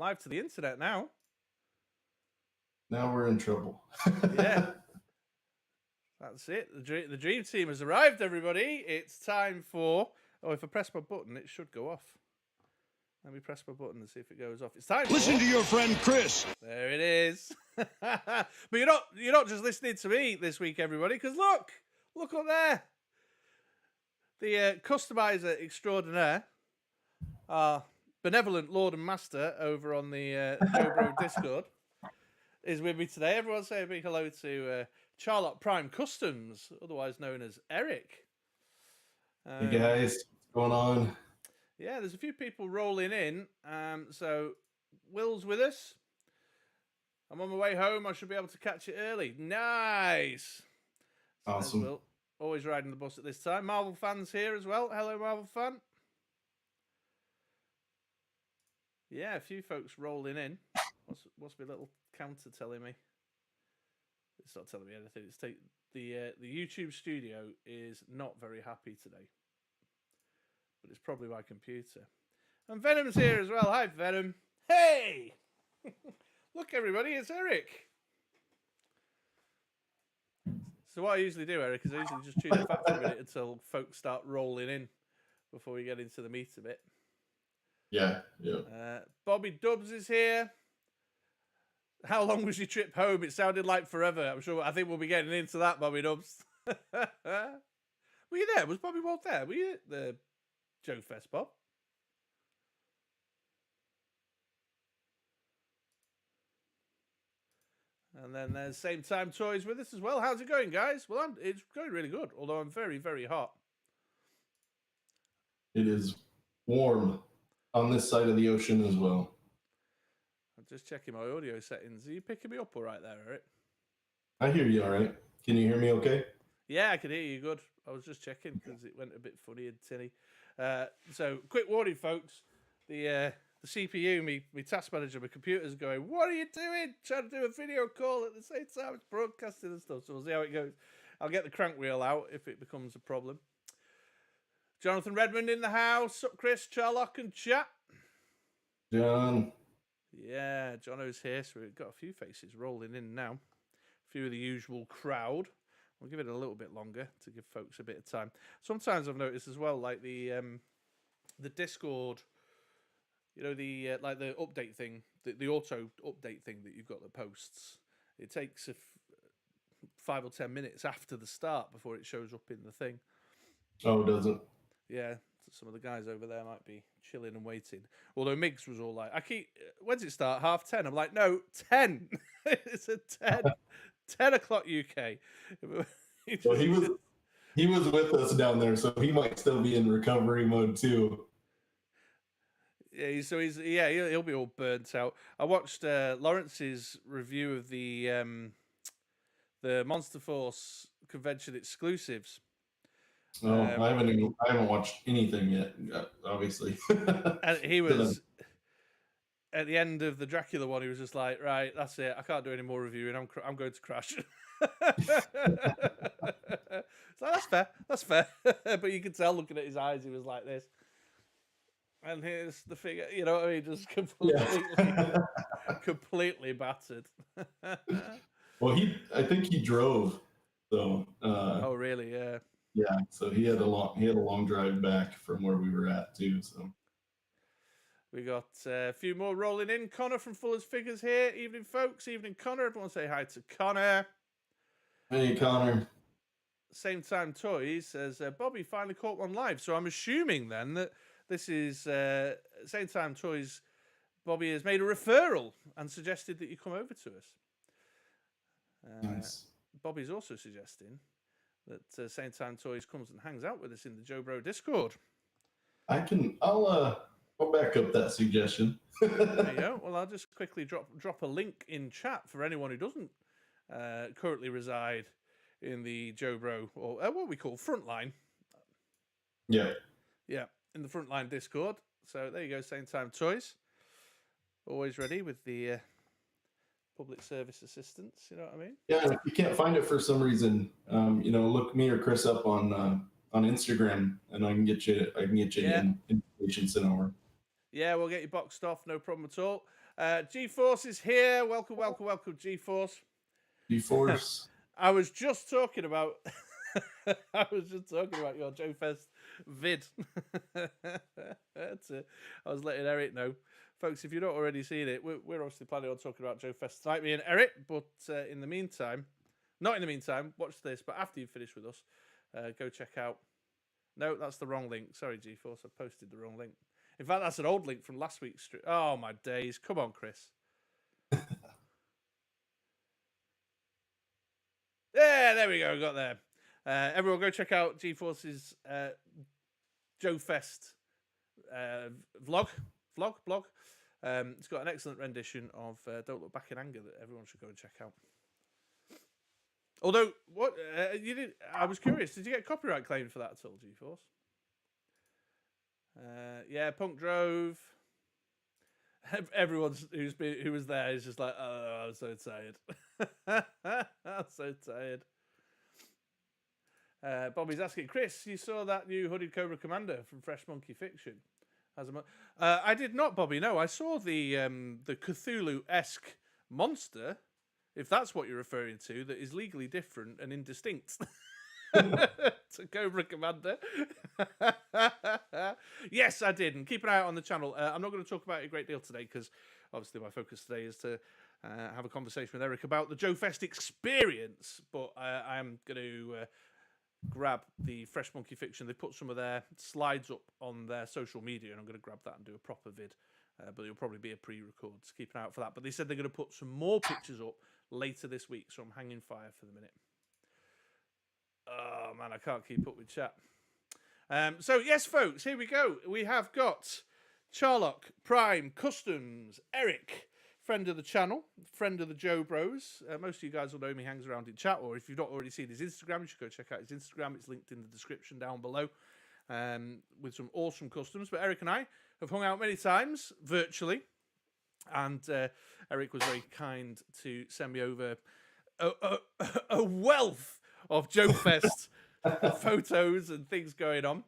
live to the internet now. Now we're in trouble. Yeah. That's it. The dream team has arrived, everybody. It's time for... Oh, if I press my button, it should go off. Let me press my button and see if it goes off. It's time Listen to your friend Chris. There it is. But you're not just listening to me this week, everybody, because look up there. The customizer extraordinaire, our benevolent Lord and Master over on the Joe Bro Discord, is with me today. Everyone say a big hello to Charlock Prime Customs, otherwise known as Eric. Hey guys, what's going on? Yeah, there's a few people rolling in. So Will's with us. I'm on my way home. I should be able to catch it early. Nice. So awesome. Will, always riding the bus at this time. Marvel fans here as well. Hello, Marvel fan. Yeah, a few folks rolling in. What's my little counter telling me? It's not telling me anything. It's the YouTube studio is not very happy today. But it's probably my computer. And Venom's here as well. Hi, Venom. Hey! Look, everybody, it's Eric. So what I usually do, Eric, is I usually just tune the fat for a minute until folks start rolling in before we get into the meat a bit. Yeah. Bobby Dubs is here. How long was your trip home? It sounded like forever. I think we'll be getting into that, Bobby Dubs. Were you there? Was Bobby Walt there? Were you at the JoeFest, Bob? And then there's Same Time Toys with us as well. How's it going, guys? Well, it's going really good, although I'm very, very hot. It is warm on this side of the ocean as well. I'm just checking my audio settings. Are you picking me up all right there, Eric? I hear you all right. Can you hear me okay? Yeah, I can hear you good. I was just checking because it went a bit funny and tinny. So, quick warning, folks. The CPU, my task manager, my computer's going, what are you doing? Trying to do a video call at the same time as broadcasting and stuff. So we'll see how it goes. I'll get the crank wheel out if it becomes a problem. Jonathan Redmond in the house. Up, Chris, Charlock, and Chap. John. Yeah, Jono's here, so we've got a few faces rolling in now. A few of the usual crowd. We'll give it a little bit longer to give folks a bit of time. Sometimes I've noticed as well, like the Discord, you know, the like the update thing, the auto update thing that you've got that posts. It takes 5 or 10 minutes after the start before it shows up in the thing. Oh, does it? Yeah, some of the guys over there might be chilling and waiting. Although Miggs was all like, when's it start? 10:30. I'm like, no, 10. It's a 10. 10 o'clock UK. Well, he was with us down there, so he might still be in recovery mode too. Yeah, so he'll be all burnt out. I watched Lawrence's review of the Monster Force convention exclusives. No, I haven't watched anything yet, obviously. And he was at the end of the Dracula one. He was just like, "Right, that's it. I can't do any more reviewing. I'm going to crash." It's like, that's fair. But you could tell looking at his eyes, he was like this. And here's the figure. You know what I mean? Just completely battered. Well, I think he drove. So. Oh, really? Yeah. Yeah, so he had a long drive back from where we were at too. So we got a few more rolling in. Connor from Fuller's Figures here. Evening, folks. Evening, Connor. Everyone say hi to Connor. Hey, Connor. Same Time Toys says Bobby finally caught one live. So I'm assuming then that this is Same Time Toys. Bobby has made a referral and suggested that you come over to us. Nice. Bobby's also suggesting that Same Time Toys comes and hangs out with us in the Joe Bro Discord. I'll back up that suggestion. There you go. Well, I'll just quickly drop a link in chat for anyone who doesn't currently reside in the Joe Bro, or what we call Frontline. Yeah, in the Frontline Discord. So there you go, Same Time Toys. Always ready with the public service assistance, you know what I mean? Yeah, if you can't find it for some reason, look me or Chris up on Instagram, and I can get you information sent over. Yeah, we'll get you boxed off, no problem at all. G-Force is here. Welcome, welcome, welcome, G-Force. G-Force. I was just talking about I was just talking about your JoeFest vid. I was letting Eric know. Folks, if you've not already seen it, we're obviously planning on talking about JoeFest tonight, me and Eric, but in the meantime, watch this, but after you've finished with us, go check out. No, that's the wrong link. Sorry, G-Force, I posted the wrong link. In fact, that's an old link from last week's stream. Oh, my days. Come on, Chris. Yeah, there we go. Got there. Everyone go check out G-Force's JoeFest blog. It's got an excellent rendition of Don't Look Back in Anger that everyone should go and check out. Although, what you did, I was curious. Did you get copyright claimed for that at all, G-Force? Yeah, Punk Drove. Everyone who was there is just like, oh, I'm so tired. I'm so tired. Bobby's asking, Chris, you saw that new Hooded Cobra Commander from Fresh Monkey Fiction? I did not, Bobby. No, I saw the Cthulhu-esque monster, if that's what you're referring to, that is legally different and indistinct to Cobra Commander. Yes, I did. And keep an eye out on the channel. I'm not going to talk about it a great deal today because obviously my focus today is to have a conversation with Eric about the JoeFest experience. But I am going to grab the Fresh Monkey Fiction. They put some of their slides up on their social media, and I'm going to grab that and do a proper vid. But it'll probably be a pre-record, so keep an eye out for that. But they said they're going to put some more pictures up later this week, so I'm hanging fire for the minute. Oh, man, I can't keep up with chat. So, yes, folks, here we go. We have got Charlock Prime Customs, Eric, friend of the channel, friend of the Joe Bros. Most of you guys will know him. He hangs around in chat, or if you've not already seen his Instagram, you should go check out his Instagram. It's linked in the description down below with some awesome customs. But Eric and I have hung out many times virtually, and Eric was very kind to send me over a wealth of JoeFest photos and things going on.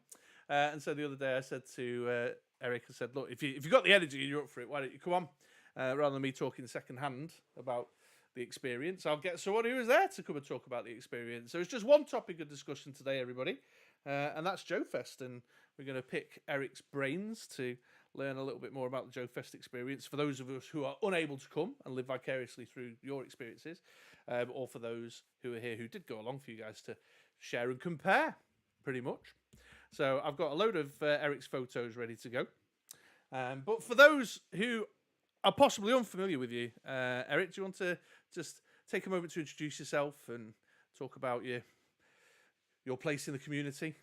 And so the other day I said to Eric, I said, look, if you've got the energy and you're up for it, why don't you come on? Rather than me talking second hand about the experience, I'll get someone who was there to come and talk about the experience. So it's just one topic of discussion today, everybody, and that's JoeFest. And we're going to pick Eric's brains to learn a little bit more about the JoeFest experience for those of us who are unable to come and live vicariously through your experiences, or for those who are here who did go along, for you guys to share and compare, pretty much. So I've got a load of Eric's photos ready to go. But for those who are possibly unfamiliar with you, Eric, do you want to just take a moment to introduce yourself and talk about your place in the community?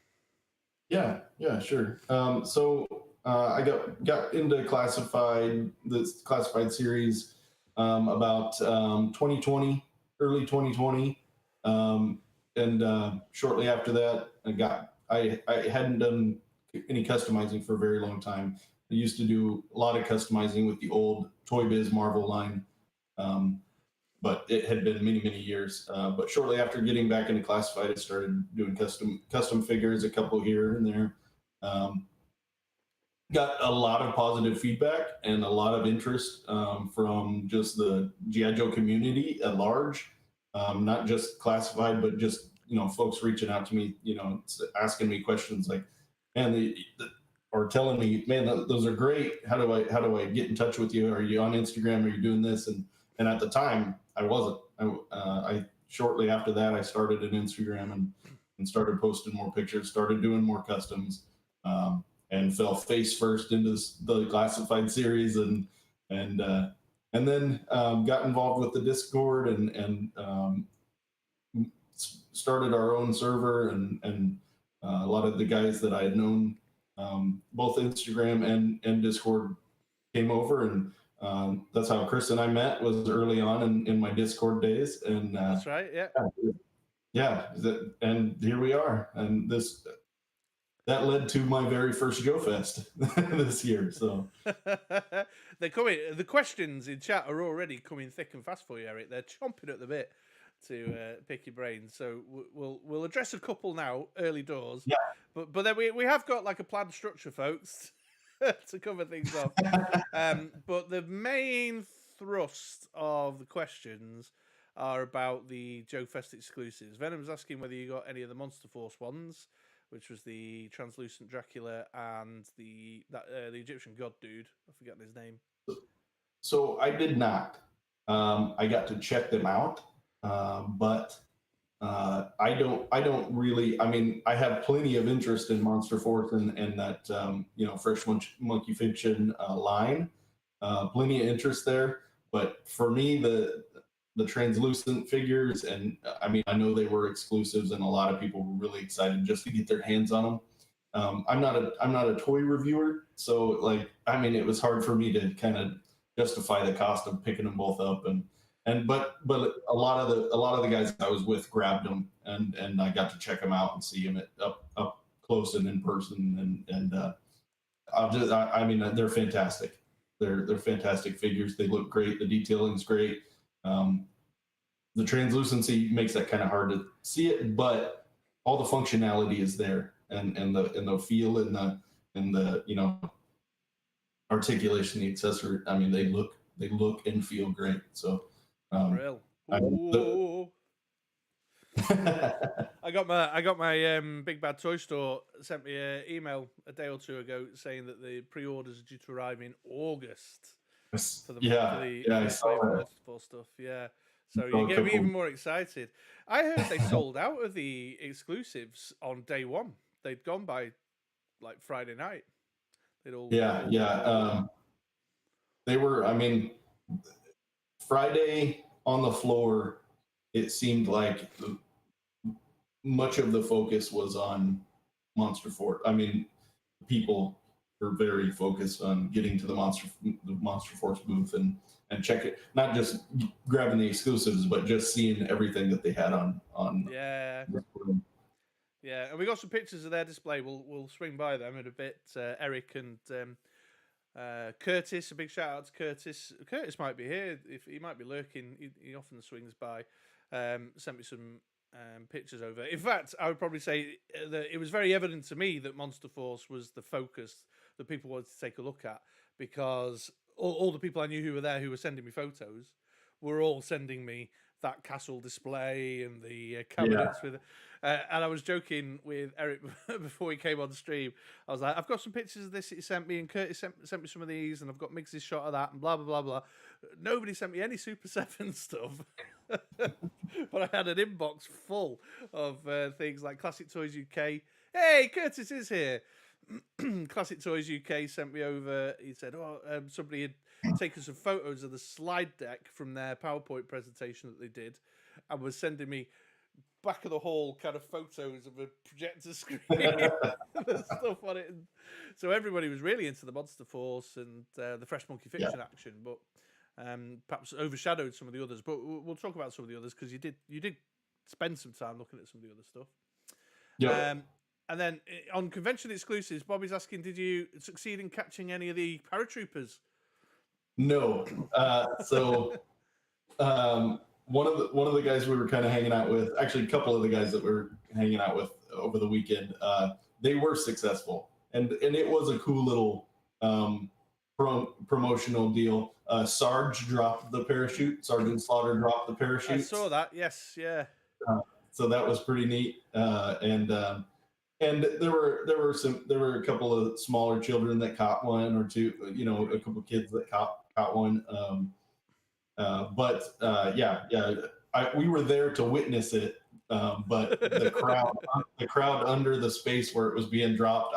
Yeah, sure. So I got into this classified series about 2020, early 2020, and shortly after that, I hadn't done any customizing for a very long time. I used to do a lot of customizing with the old Toy Biz Marvel line, but it had been many years. But shortly after getting back into classified, I started doing custom figures, a couple here and there. Got a lot of positive feedback and a lot of interest from just the G.I. Joe community at large, not just classified, but just folks reaching out to me, asking me questions like, man, or telling me, man, those are great. How do I get in touch with you? Are you on Instagram? Are you doing this? And at the time, I wasn't. I shortly after that, I started an Instagram and started posting more pictures, started doing more customs, and fell face first into the classified series, and then got involved with the Discord and started our own server, and a lot of the guys that I had known, both Instagram and Discord, came over, and that's how Chris and I met, was early on in my Discord days. And that's right, yeah, and here we are, and that led to my very first JoeFest this year. So they're coming. The questions in chat are already coming thick and fast for you, Eric. They're chomping at the bit to pick your brains. So we'll address a couple now, early doors. Yeah. But then we have got like a planned structure, folks. to cover things off. But the main thrust of the questions are about the JoeFest exclusives. Venom's asking whether you got any of the Monster Force ones, which was the translucent Dracula and the Egyptian god dude. I forget his name. So I did not. I got to check them out, but I don't really. I mean, I have plenty of interest in Monster Force and that Fresh Monkey Fiction line. Plenty of interest there, but for me, the translucent figures, and I mean, I know they were exclusives, and a lot of people were really excited just to get their hands on them. I'm not a toy reviewer, so like, I mean, it was hard for me to kind of justify the cost of picking them both up, but a lot of the guys I was with grabbed them, and I got to check them out and see them up close and in person, and I mean, they're fantastic. They're fantastic figures. They look great. The detailing's great. The translucency makes that kind of hard to see it, but all the functionality is there, and the feel and the articulation, the accessory. I mean, they look and feel great. So, Real. I got my Big Bad Toy Store sent me an email a day or two ago saying that the pre-orders are due to arrive in August for the I saw that. stuff. Yeah, so you get me even more excited. I heard they sold out of the exclusives on day one. They'd gone by like Friday night. They were. I mean, Friday on the floor, it seemed like much of the focus was on Monster Force. I mean, people were very focused on getting to the Monster Force booth and check it, not just grabbing the exclusives, but just seeing everything that they had on. Yeah. Yeah, and we got some pictures of their display. We'll swing by them in a bit. Eric and Curtis, a big shout out to Curtis. Curtis might be here. If he might be lurking, he often swings by. Sent me some pictures over. In fact, I would probably say that it was very evident to me that Monster Force was the focus that people wanted to take a look at, because all the people I knew who were there, who were sending me photos, were all sending me that castle display and the cabinets with. And I was joking with Eric before he came on stream. I was like, I've got some pictures of this that he sent me, and Curtis sent me some of these, and I've got Miggs's shot of that, and blah, blah, blah, blah. Nobody sent me any Super 7 stuff. But I had an inbox full of things like Classic Toys UK. Hey, Curtis is here. Classic Toys UK sent me over. He said, somebody had taken some photos of the slide deck from their PowerPoint presentation that they did, and was sending me back of the hall kind of photos of a projector screen and stuff on it. And so everybody was really into the Monster Force and the Fresh Monkey Fiction action, but perhaps overshadowed some of the others. But we'll talk about some of the others, because you did spend some time looking at some of the other stuff. Yeah. And then on convention exclusives, Bobby's asking, did you succeed in catching any of the paratroopers? No. One of the guys we were kind of hanging out with, actually a couple of the guys that we were hanging out with over the weekend, they were successful, and it was a cool little promotional deal. Sarge dropped the parachute. Sergeant Slaughter dropped the parachute. I saw that. Yes, yeah. So that was pretty neat. And there were a couple of smaller children that caught one or two. A couple of kids that caught one. We were there to witness it. But the crowd under the space where it was being dropped,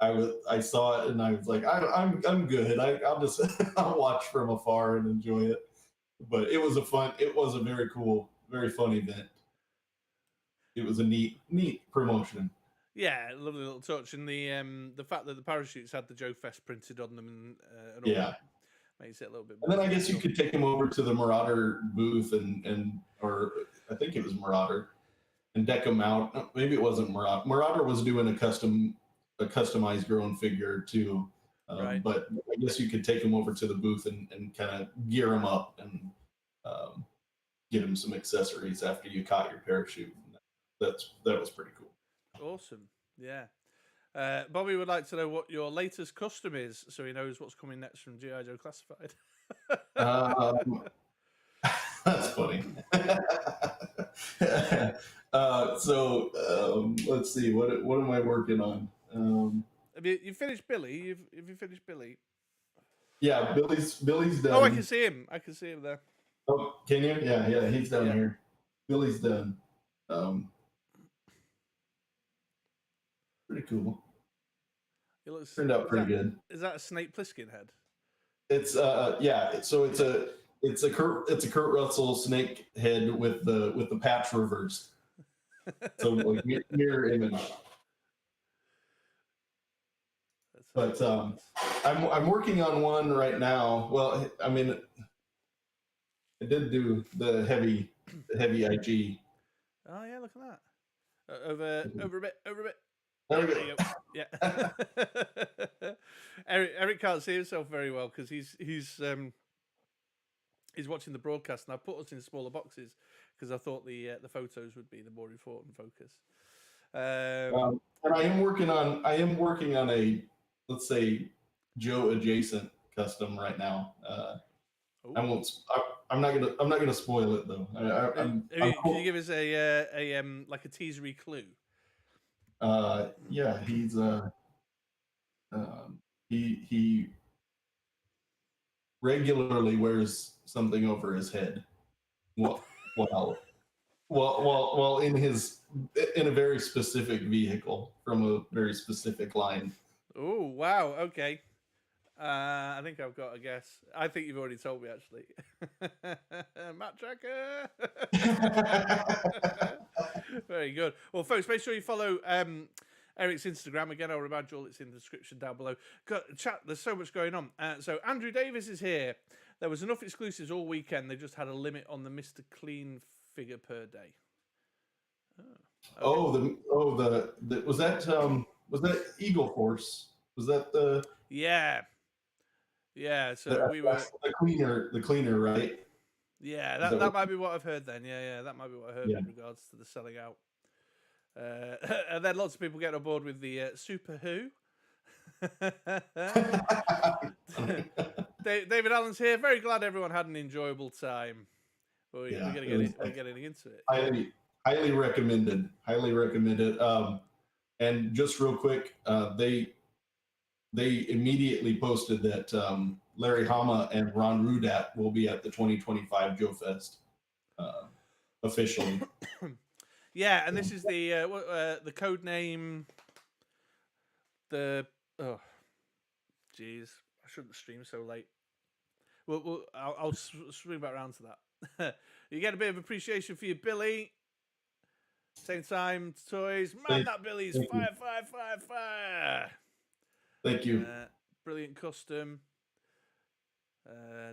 I saw it and I was like, I'm good. I'll watch from afar and enjoy it. But it was a very cool, very fun event. It was a neat promotion. Yeah, lovely little touch, and the fact that the parachutes had the JoeFest printed on them and all that makes it a little bit. And then I guess you could take them over to the Marauder booth or I think it was Marauder, and deck them out. Maybe it wasn't Marauder. Marauder was doing a customized grown figure too. Right. But I guess you could take them over to the booth and kind of gear them up and get them some accessories after you caught your parachute. That was pretty cool. Awesome. Yeah. Bobby would like to know what your latest custom is, so he knows what's coming next from G.I. Joe Classified. That's funny. Let's see. What am I working on? Have you finished Billy? Have you finished Billy? Yeah, Billy's done. Oh, I can see him. I can see him there. Oh, can you? Yeah, he's down here. Billy's done. Pretty cool. It looks turned out pretty good. Is that a Snake Plissken head? It's yeah. So it's a Kurt Russell snake head with the patch reversed. So like mirror image. But I'm working on one right now. Well, I mean, I did do the heavy IG. Oh yeah, look at that. Over a bit. There we go. Yeah. Eric can't see himself very well because he's watching the broadcast, and I put us in smaller boxes because I thought the photos would be the more important focus. And I am working on a, let's say, Joe adjacent custom right now. I'm not gonna spoil it though. Can you give us a like a teasery clue? Yeah, he's he regularly wears something over his head. Well, in a very specific vehicle from a very specific line. Oh wow! Okay, I think I've got a guess. I think you've already told me actually. Matt Tracker. Very good. Well, folks, make sure you follow Eric's Instagram. Again, I'll remind you all it's in the description down below. Chat, there's so much going on. So Andrew Davis is here. There was enough exclusives all weekend. They just had a limit on the Mr. Clean figure per day. Oh, okay. Was that Eagle Force? Was that the? Yeah. So we were the cleaner, right? Yeah, that might be what I've heard then. Yeah, that might be what I heard in regards to the selling out. And then lots of people get on board with the Super Who. David Allen's here. Very glad everyone had an enjoyable time. We're getting into it. Highly recommended. And just real quick, they immediately posted that Larry Hama and Ron Rudat will be at the 2025 JoeFest officially. Yeah, and this is the code name. I shouldn't stream so late. I'll swing back around to that. You get a bit of appreciation for your Billy. Same time, toys. Man, that Billy's fire. Thank you. Brilliant custom.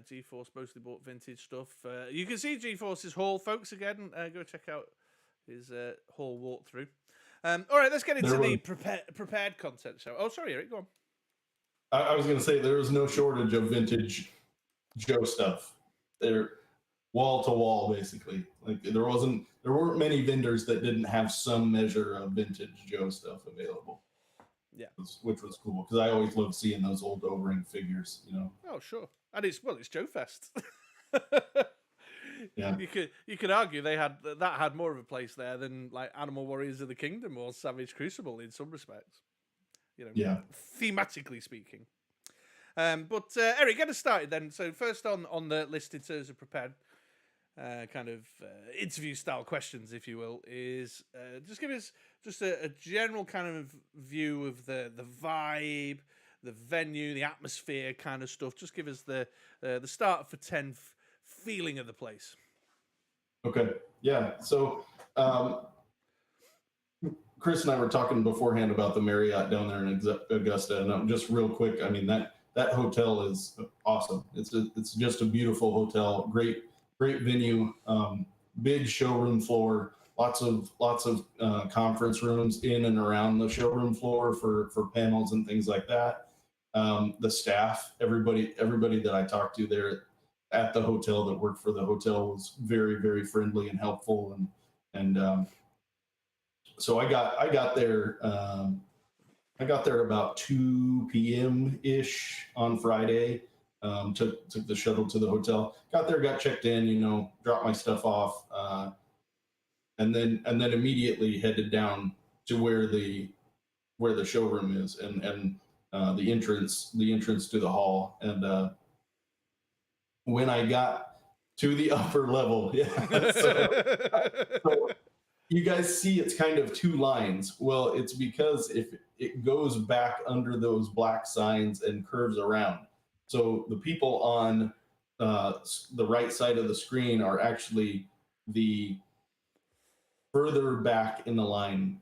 G-Force mostly bought vintage stuff. You can see G-Force's haul, folks. Again, go check out his haul walkthrough. All right, let's get into the prepared content show. Oh, sorry, Eric, go on. I was going to say there was no shortage of vintage Joe stuff. They're wall to wall, basically. Like there weren't many vendors that didn't have some measure of vintage Joe stuff available. Yeah, which was cool because I always love seeing those old O-ring figures. Oh, sure, and it's JoeFest. Yeah, you could argue that had more of a place there than like Animal Warriors of the Kingdom or Savage Crucible in some respects. Yeah, thematically speaking. But Eric, get us started then. So first on the list in terms of prepared kind of interview style questions, if you will, is just give us just a general kind of view of the vibe, the venue, the atmosphere kind of stuff. Just give us the start for 10 feeling of the place. Okay. Yeah. So Chris and I were talking beforehand about the Marriott down there in Augusta, and just real quick, I mean that hotel is awesome. It's just a beautiful hotel, great venue, big showroom floor, lots of conference rooms in and around the showroom floor for panels and things like that. The staff, everybody that I talked to there at the hotel that worked for the hotel was very, very friendly and helpful, and so I got there I got there about 2 p.m. ish on Friday. Took the shuttle to the hotel. Got there, got checked in. Dropped my stuff off, and then immediately headed down to where the showroom is, and the entrance to the hall. And when I got to the upper level, yeah. So you guys see it's kind of two lines. Well, it's because if it goes back under those black signs and curves around. So the people on the right side of the screen are actually the further back in the line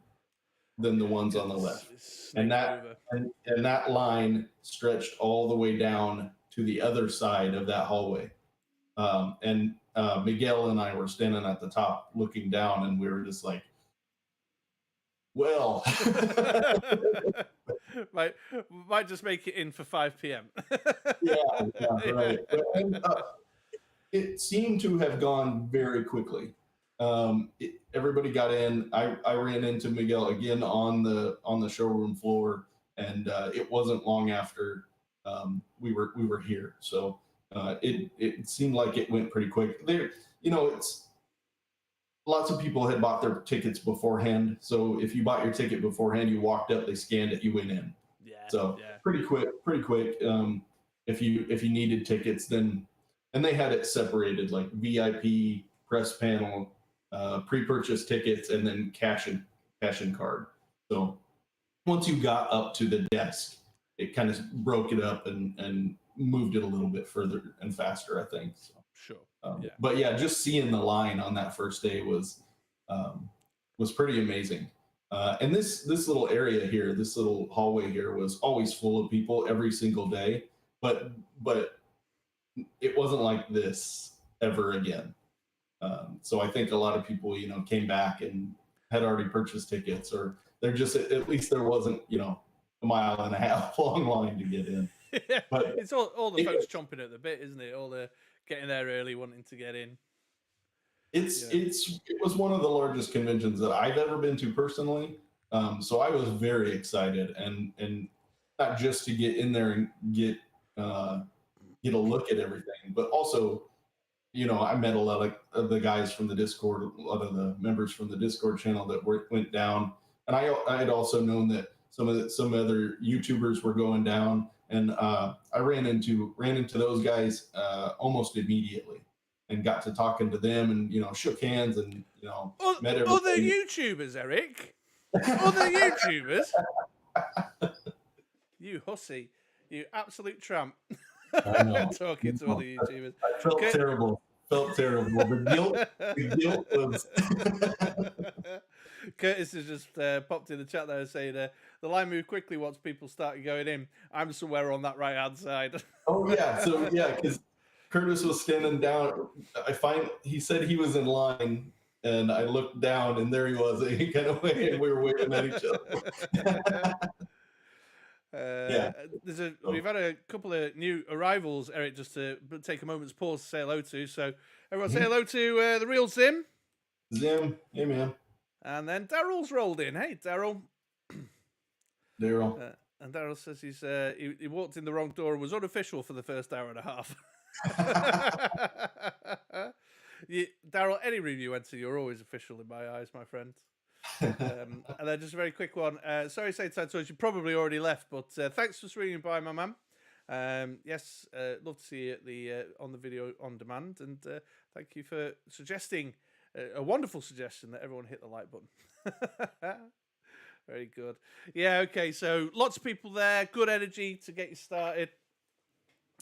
than the ones on the left. And that line stretched all the way down to the other side of that hallway. And Miguel and I were standing at the top looking down, and we were just like, well, might just make it in for 5 p.m. yeah, right. And, it seemed to have gone very quickly. Everybody got in. I ran into Miguel again on the showroom floor, and it wasn't long after we were here. So it seemed like it went pretty quick. There, it's lots of people had bought their tickets beforehand. So if you bought your ticket beforehand, you walked up, they scanned it, you went in. Yeah. So pretty quick. If you needed tickets, then, and they had it separated like VIP, press panel, pre-purchase tickets, and then cash and card. So once you got up to the desk, it kind of broke it up and moved it a little bit further and faster, I think. So, sure. But yeah, just seeing the line on that first day was pretty amazing. And this little area here, this little hallway here, was always full of people every single day. But it wasn't like this ever again. So I think a lot of people, came back and had already purchased tickets, or they're just, at least there wasn't, a mile and a half long line to get in. Yeah, but it's all the folks chomping at the bit, isn't it? All the getting there early, wanting to get in. It was one of the largest conventions that I've ever been to personally. So I was very excited, and not just to get in there and get a look at everything, but also, I met a lot of the guys from the Discord, a lot of the members from the Discord channel that went down, and I had also known that some other YouTubers were going down, and I ran into those guys almost immediately, and got to talking to them, and shook hands, and met everybody. Other YouTubers, Eric. Other YouTubers. You hussy. You absolute tramp. I know. Talking to other YouTubers. I felt terrible. The guilt was. Curtis has just popped in the chat there saying the line moved quickly once people started going in. I'm somewhere on that right hand side. Oh yeah, so yeah, because Curtis was standing down. He said he was in line, and I looked down, and there he was. He kind of waved. We were waving at each other. We've had a couple of new arrivals, Eric, just to take a moment's pause to say hello to. So everyone say hello to the real Zim. Zim, hey man. And then Daryl's rolled in. Hey, Daryl. Daryl. And Daryl says he walked in the wrong door and was unofficial for the first hour and a half. Daryl, any room you went to, you're always official in my eyes, my friend. And then just a very quick one. Sorry, Saint Santos, you probably already left, but thanks for swinging by, my man. Yes, love to see you on the video on demand, and thank you for suggesting a wonderful suggestion that everyone hit the like button. Very good. Yeah, okay, so lots of people there, good energy to get you started.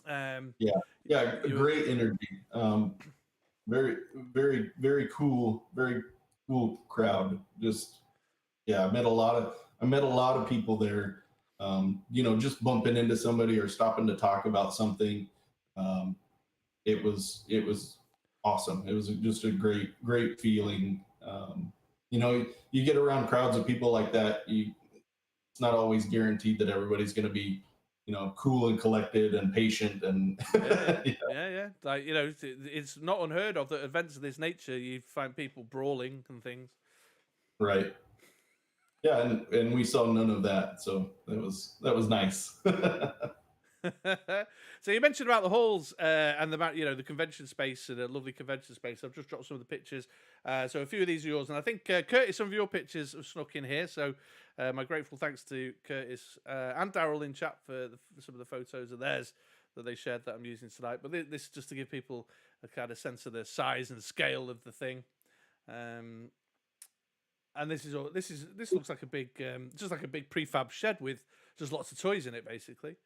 Great energy. Very, very, very cool crowd. Just I met a lot of people there. Just bumping into somebody or stopping to talk about something. It was awesome. It was just a great feeling. You get around crowds of people like that. It's not always guaranteed that everybody's going to be, cool and collected and patient and. Yeah. Like, it's not unheard of that events of this nature you find people brawling and things. Right. Yeah, and we saw none of that, so that was nice. So you mentioned about the halls and the convention space and a lovely convention space. I've just dropped some of the pictures. So a few of these are yours, and I think Curtis, some of your pictures have snuck in here. So my grateful thanks to Curtis and Daryl in chat for some of the photos of theirs that they shared that I'm using tonight. But this is just to give people a kind of sense of the size and scale of the thing. And this looks like a big, just like a big prefab shed with just lots of toys in it, basically.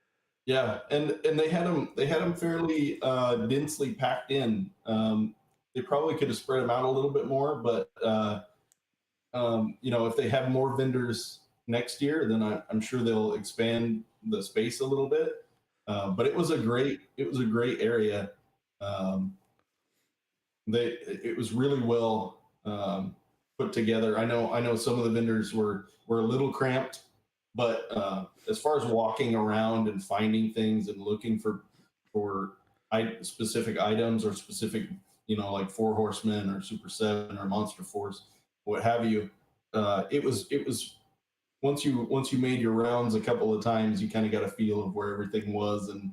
Yeah, and they had them fairly densely packed in. They probably could have spread them out a little bit more, but if they have more vendors next year, then I'm sure they'll expand the space a little bit. But it was a great area. It was really well put together. I know some of the vendors were a little cramped, but as far as walking around and finding things and looking for specific items or specific, like Four Horsemen or Super 7 or Monster Force, what have you, it was once you made your rounds a couple of times, you kind of got a feel of where everything was and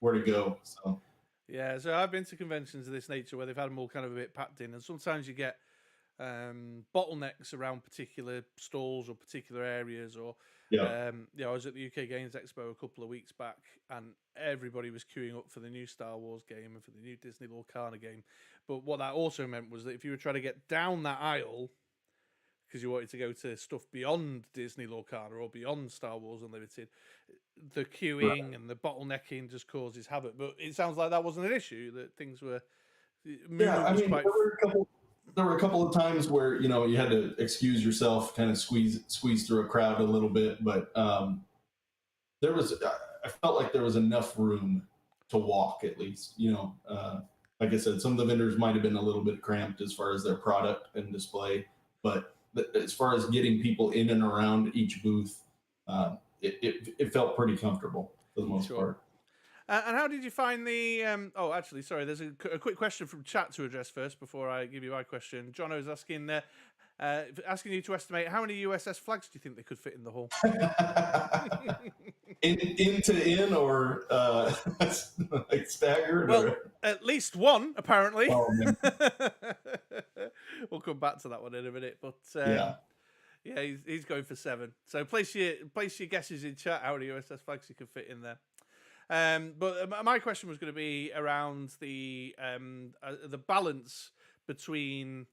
where to go. So yeah, so I've been to conventions of this nature where they've had them all kind of a bit packed in, and sometimes you get bottlenecks around particular stalls or particular areas. Or I was at the UK Games Expo a couple of weeks back, and everybody was queuing up for the new Star Wars game and for the new Disney Lorcana game. But what that also meant was that if you were trying to get down that aisle because you wanted to go to stuff beyond Disney Lorcana or beyond Star Wars Unlimited, the queuing and the bottlenecking just causes havoc. But it sounds like that wasn't an issue, that things were there were a couple of times where you had to excuse yourself, kind of squeeze through a crowd a little bit, but I felt like there was enough room to walk, at least. Like I said, some of the vendors might have been a little bit cramped as far as their product and display, but as far as getting people in and around each booth, it felt pretty comfortable for the most part. And how did you find the? Actually, sorry. There's a quick question from chat to address first before I give you my question. John is asking you to estimate how many USS flags do you think they could fit in the hall? in or like staggered? Well, or? At least one, apparently. Oh, we'll come back to that one in a minute, but yeah, he's going for 7. So place your guesses in chat how many USS flags you can fit in there. But my question was going to be around the balance between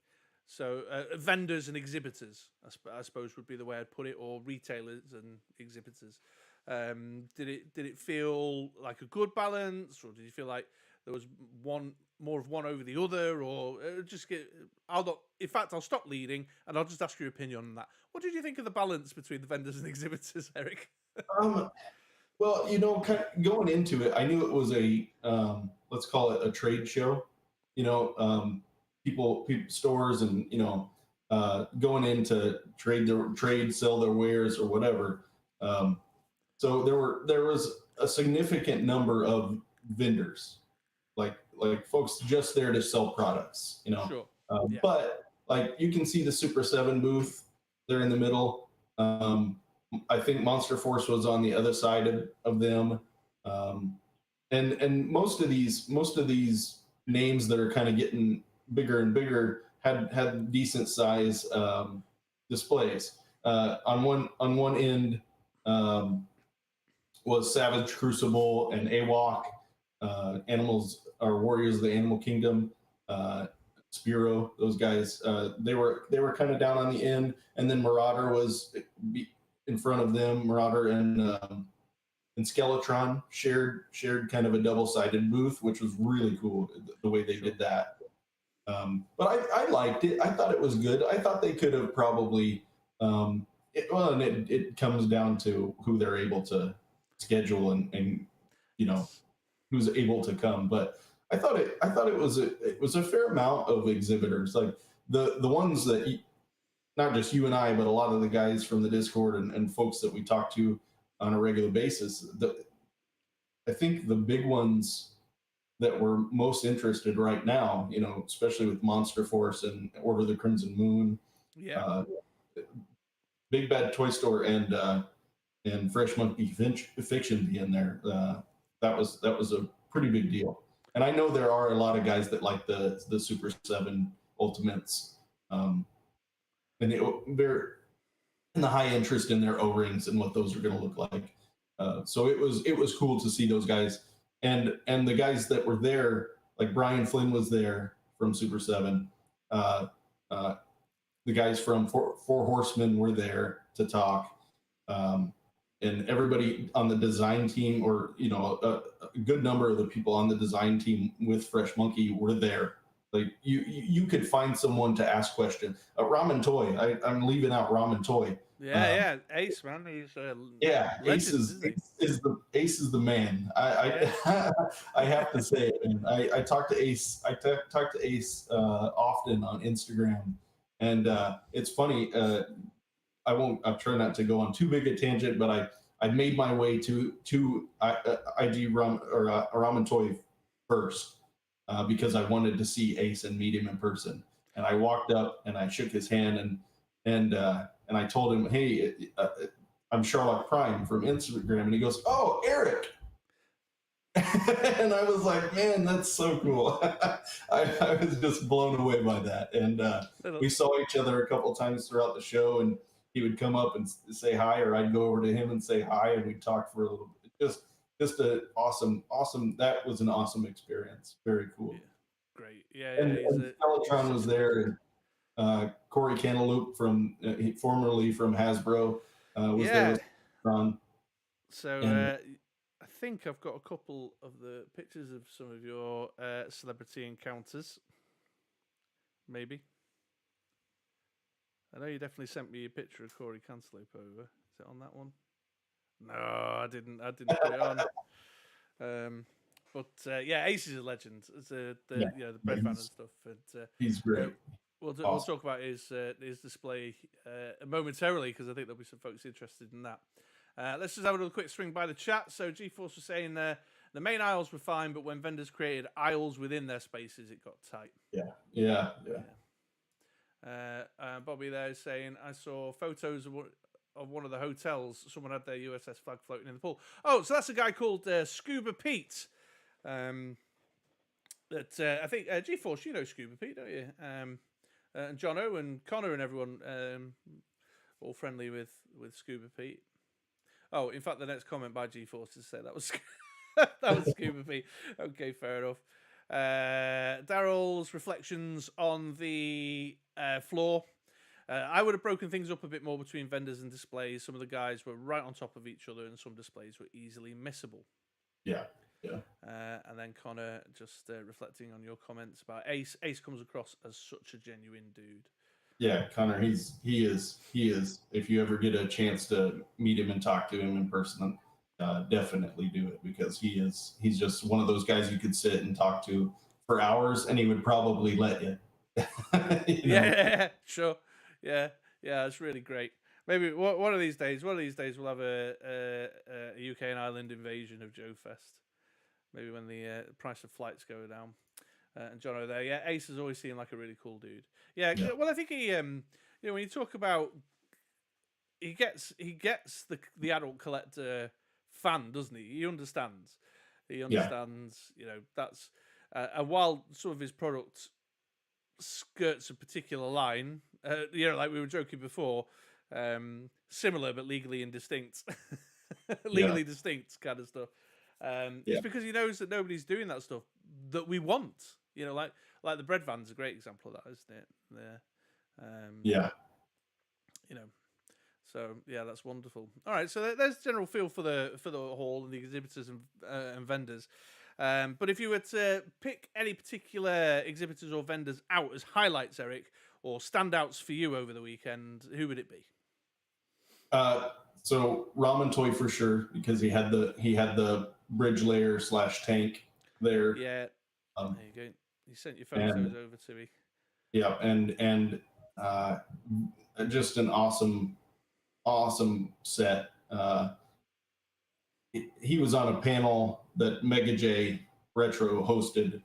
vendors and exhibitors, I suppose would be the way I'd put it, or retailers and exhibitors. Did it feel like a good balance, or did you feel like there was more of one over the other, or I'll stop leading and I'll just ask your opinion on that. What did you think of the balance between the vendors and exhibitors, Eric? Well, kind of going into it, I knew it was a let's call it a trade show. People stores and going in to sell their wares or whatever. So there was a significant number of vendors, like folks just there to sell products. Sure. But like you can see the Super 7 booth there in the middle. I think Monster Force was on the other side of them, and most of these names that are kind of getting bigger and bigger had decent size displays. On one end was Savage Crucible and AWOC, animals or warriors of the Animal Kingdom. Spiro, those guys, they were kind of down on the end, and then Marauder was in front of them. Marauder and Skeletron shared kind of a double-sided booth, which was really cool the way they did that. But I liked it. I thought it was good. I thought they could have probably it comes down to who they're able to schedule and who's able to come. But I thought it was a fair amount of exhibitors, like the ones that not just you and I, but a lot of the guys from the Discord and folks that we talk to on a regular basis. I think the big ones that we're most interested right now, especially with Monster Force and Order of the Crimson Moon, Big Bad Toy Store and Fresh Monkey Fiction being there, that was a pretty big deal. And I know there are a lot of guys that like the Super 7 Ultimates, and they're in the high interest in their O-rings and what those are going to look like. So it was cool to see those guys, and the guys that were there, like Brian Flynn was there from Super 7. The guys from Four Horsemen were there to talk, and everybody on the design team, or a good number of the people on the design team with Fresh Monkey were there. Like you could find someone to ask questions. Ramen Toy, I'm leaving out Ramen Toy. Yeah, Ace, man, he's legend, Ace is the man. I have to say it, man. I talk to Ace. I talk to Ace often on Instagram, and it's funny. I'll try not to go on too big a tangent, but I made my way to IG Ramen Toy first because I wanted to see Ace and meet him in person. And I walked up and I shook his hand and I told him, "Hey, I'm Charlock Prime from Instagram," and he goes, "Oh, Eric." And I was like, "Man, that's so cool." I was just blown away by that. And we saw each other a couple times throughout the show, and he would come up and say hi, or I'd go over to him and say hi, and we'd talk for a little bit. Just an awesome. That was an awesome experience. Very cool. Yeah. Great. Yeah. And Teletron was there, and Corey Cantaloupe formerly from Hasbro was there with Teletron. So I think I've got a couple of the pictures of some of your celebrity encounters. Maybe. I know you definitely sent me a picture of Corey Cantaloupe over. Is it on that one? No, I didn't put it on. But yeah, Ace is a legend. It's the bread fan and stuff. And, he's great. We'll talk about his display momentarily, because I think there'll be some folks interested in that. Let's just have a little quick swing by the chat. So G-Force was saying the main aisles were fine, but when vendors created aisles within their spaces, it got tight. Yeah. Bobby there is saying, I saw photos of one of the hotels. Someone had their USS flag floating in the pool. Oh, so that's a guy called Scuba Pete. I think G-Force, you know Scuba Pete, don't you? And Jono and Connor and everyone, all friendly with Scuba Pete. Oh, in fact, the next comment by G-Force is say that was that was Scuba Pete. Okay, fair enough. Daryl's reflections on the floor. I would have broken things up a bit more between vendors and displays. Some of the guys were right on top of each other, and some displays were easily missable. Yeah. And then Connor just reflecting on your comments about Ace. Ace comes across as such a genuine dude. Yeah, Connor, he is. If you ever get a chance to meet him and talk to him in person, definitely do it, because he's just one of those guys you could sit and talk to for hours, and he would probably let you. Yeah, sure. Yeah, it's really great. Maybe one of these days we'll have a UK and Ireland invasion of JoeFest. Maybe when the price of flights go down. And Jono there, yeah, Ace has always seemed like a really cool dude. Yeah. Well, I think he, when you talk about, he gets the adult collector fan, doesn't he? He understands. That's and while some of his product skirts a particular line, like we were joking before, similar but legally indistinct, distinct kind of stuff. It's because he knows that nobody's doing that stuff that we want. Like the bread van's a great example of that, isn't it? So yeah, that's wonderful. All right, so there's general feel for the hall and the exhibitors and vendors. But if you were to pick any particular exhibitors or vendors out as highlights, Eric, or standouts for you over the weekend, who would it be? So Ramen Toy for sure, because he had the bridge layer / tank there. Yeah. There you go. He sent your photos over to me. Yeah, and just an awesome set. He was on a panel that Mega J Retro hosted,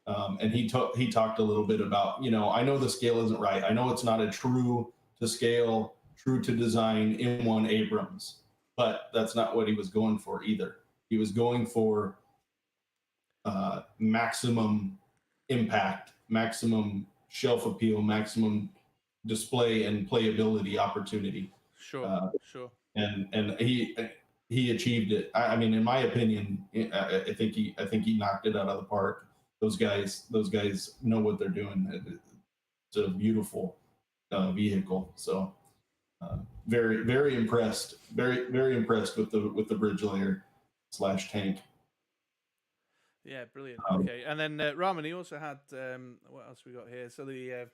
and he talked a little bit about, I know the scale isn't right. I know it's not a true to scale true to design M1 Abrams, but that's not what he was going for either. He was going for maximum impact, maximum shelf appeal, maximum display and playability opportunity. Sure, sure. And he achieved it. I mean, in my opinion, I think he knocked it out of the park. Those guys know what they're doing. It's a beautiful vehicle. So very impressed. Very impressed with the bridge layer / tank. Yeah, brilliant. Okay, and then Ramen, he also had what else we got here? So the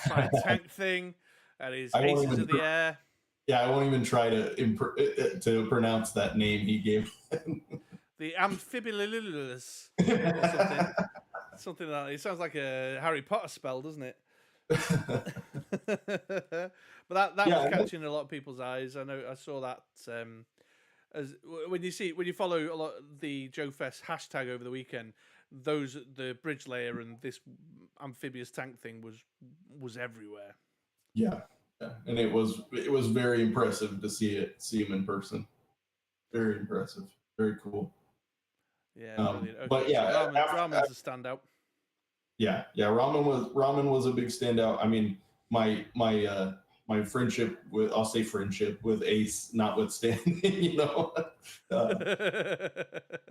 side tank thing, and his Aces of the Air. Yeah, I won't even try to pronounce that name he gave. The Amphibililus or something like that. It sounds like a Harry Potter spell, doesn't it? But that was catching a lot of people's eyes. I know I saw that as when you follow a lot of the JoeFest hashtag over the weekend. The bridge layer and this amphibious tank thing was everywhere. Yeah, and it was very impressive to see him in person. Very impressive, very cool. Yeah, brilliant. Okay, but yeah, so Ramen's a standout. Yeah, Ramen was a big standout. I mean, my friendship with with Ace notwithstanding, a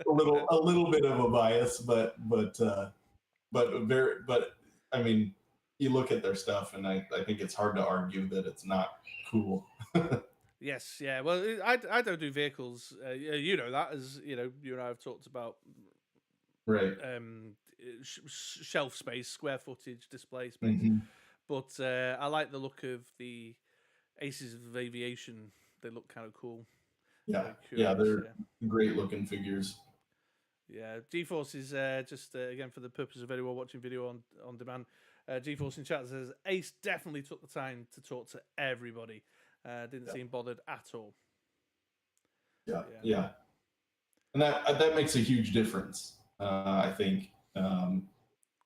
little bit of a bias, but I mean, you look at their stuff, and I think it's hard to argue that it's not cool. Yes, yeah. Well, I don't do vehicles. You know that, as you know, you and I have talked about. Right. Shelf space, square footage, display space. Mm-hmm. But I like the look of the Aces of Aviation. They look kind of cool. Yeah, they're great looking figures. Yeah, GeForce is just again for the purpose of anyone watching video on demand. GeForce in chat says Ace definitely took the time to talk to everybody. Didn't seem bothered at all. Yeah. And that makes a huge difference. I think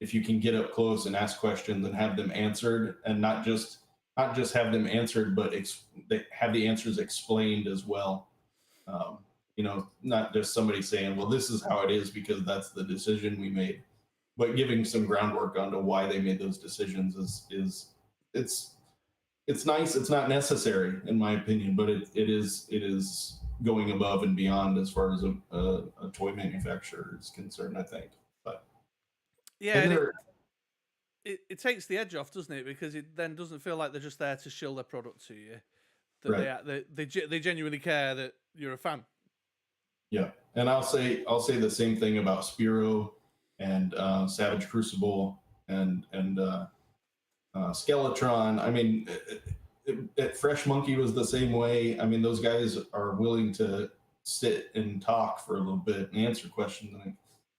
if you can get up close and ask questions and have them answered, and not just have them answered, but have the answers explained as well. Not just somebody saying, "Well, this is how it is because that's the decision we made," but giving some groundwork onto why they made those decisions it's nice. It's not necessary, in my opinion, but it is going above and beyond as far as a toy manufacturer is concerned, I think. But yeah, it takes the edge off, doesn't it? Because it then doesn't feel like they're just there to shill their product to you. That they genuinely care that you're a fan. Yeah, and I'll say the same thing about Spiro and Savage Crucible and Skeletron. I mean, Fresh Monkey was the same way. I mean, those guys are willing to sit and talk for a little bit and answer questions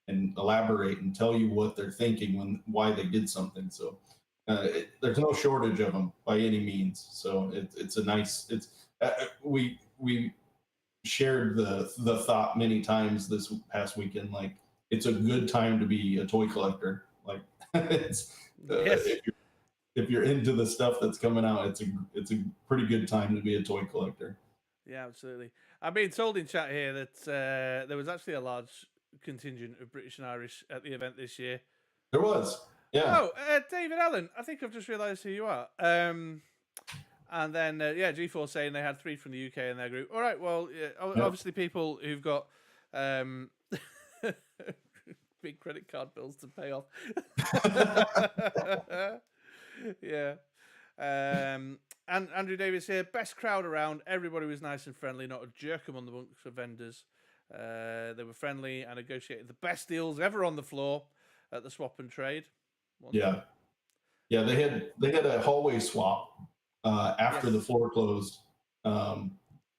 and elaborate and tell you what they're thinking why they did something. So there's no shortage of them by any means. So it's a nice. We shared the thought many times this past weekend. Like, it's a good time to be a toy collector. Like, it's if you're into the stuff that's coming out, it's a pretty good time to be a toy collector. Yeah, absolutely. I'm being told in chat here that there was actually a large contingent of British and Irish at the event this year. There was, yeah. Oh, David Allen, I think I've just realised who you are. And then, G4 saying they had 3 from the UK in their group. All right, well, obviously people who've got big credit card bills to pay off. Yeah. And Andrew Davis here. Best crowd around. Everybody was nice and friendly, not a jerk among the bunks of vendors. They were friendly and negotiated the best deals ever on the floor at the swap and trade. Yeah. They had a hallway swap after the floor closed, and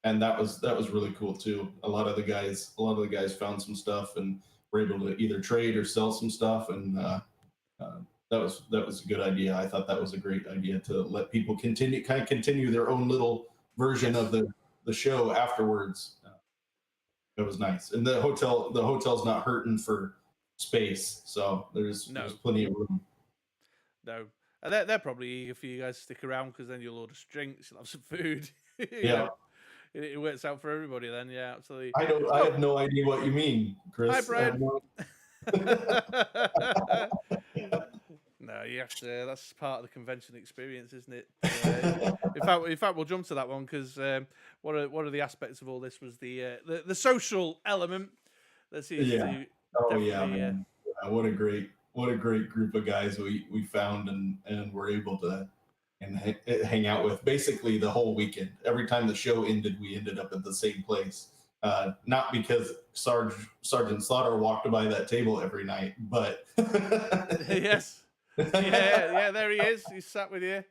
that was really cool too. A lot of the guys found some stuff and were able to either trade or sell some stuff, and that was a good idea. I thought that was a great idea to let people continue their own little version of the show afterwards. That was nice, and the hotel's not hurting for space, so there's plenty of room. No, They're probably eager for you guys to stick around because then you'll order drinks, you'll have some food. Yeah. It works out for everybody then. Yeah, absolutely. I don't. I have no idea what you mean, Chris. Hi, I have Brian. no- No, you have to. That's part of the convention experience, isn't it? In fact, we'll jump to that one because one of the aspects of all this was the social element. Let's see. Yeah. Oh yeah, man. Yeah, what a great group of guys we found and were able to hang out with basically the whole weekend. Every time the show ended, we ended up at the same place. Not because Sergeant Slaughter walked by that table every night, but yes, yeah, there he is. He's sat with you.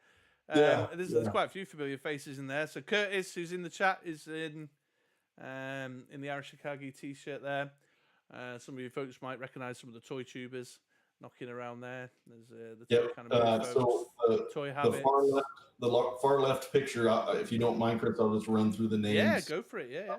There's quite a few familiar faces in there. So Curtis, who's in the chat, is in the Irish Chicago t-shirt there. Some of you folks might recognise some of the toy tubers knocking around there. There's the toy kind of so toy habits. The far left picture, if you don't mind, Chris, I'll just run through the names. Yeah, go for it. Yeah.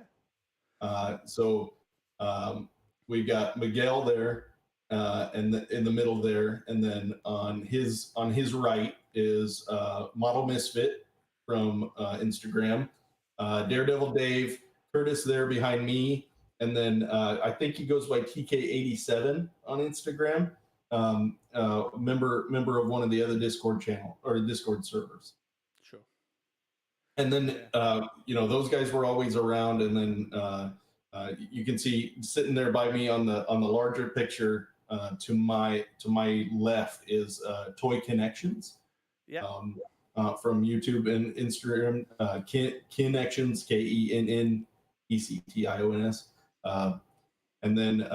We've got Miguel there, and in the middle there, and then on his right is Model Misfit from Instagram, Daredevil Dave, Curtis there behind me, and then I think he goes by TK87 on Instagram, member of one of the other Discord channel or Discord servers. Sure. And then those guys were always around, and then you can see sitting there by me on the larger picture to my left is Toy Connections. Yeah. From YouTube and Instagram, Connections, KENNECTIONS. And then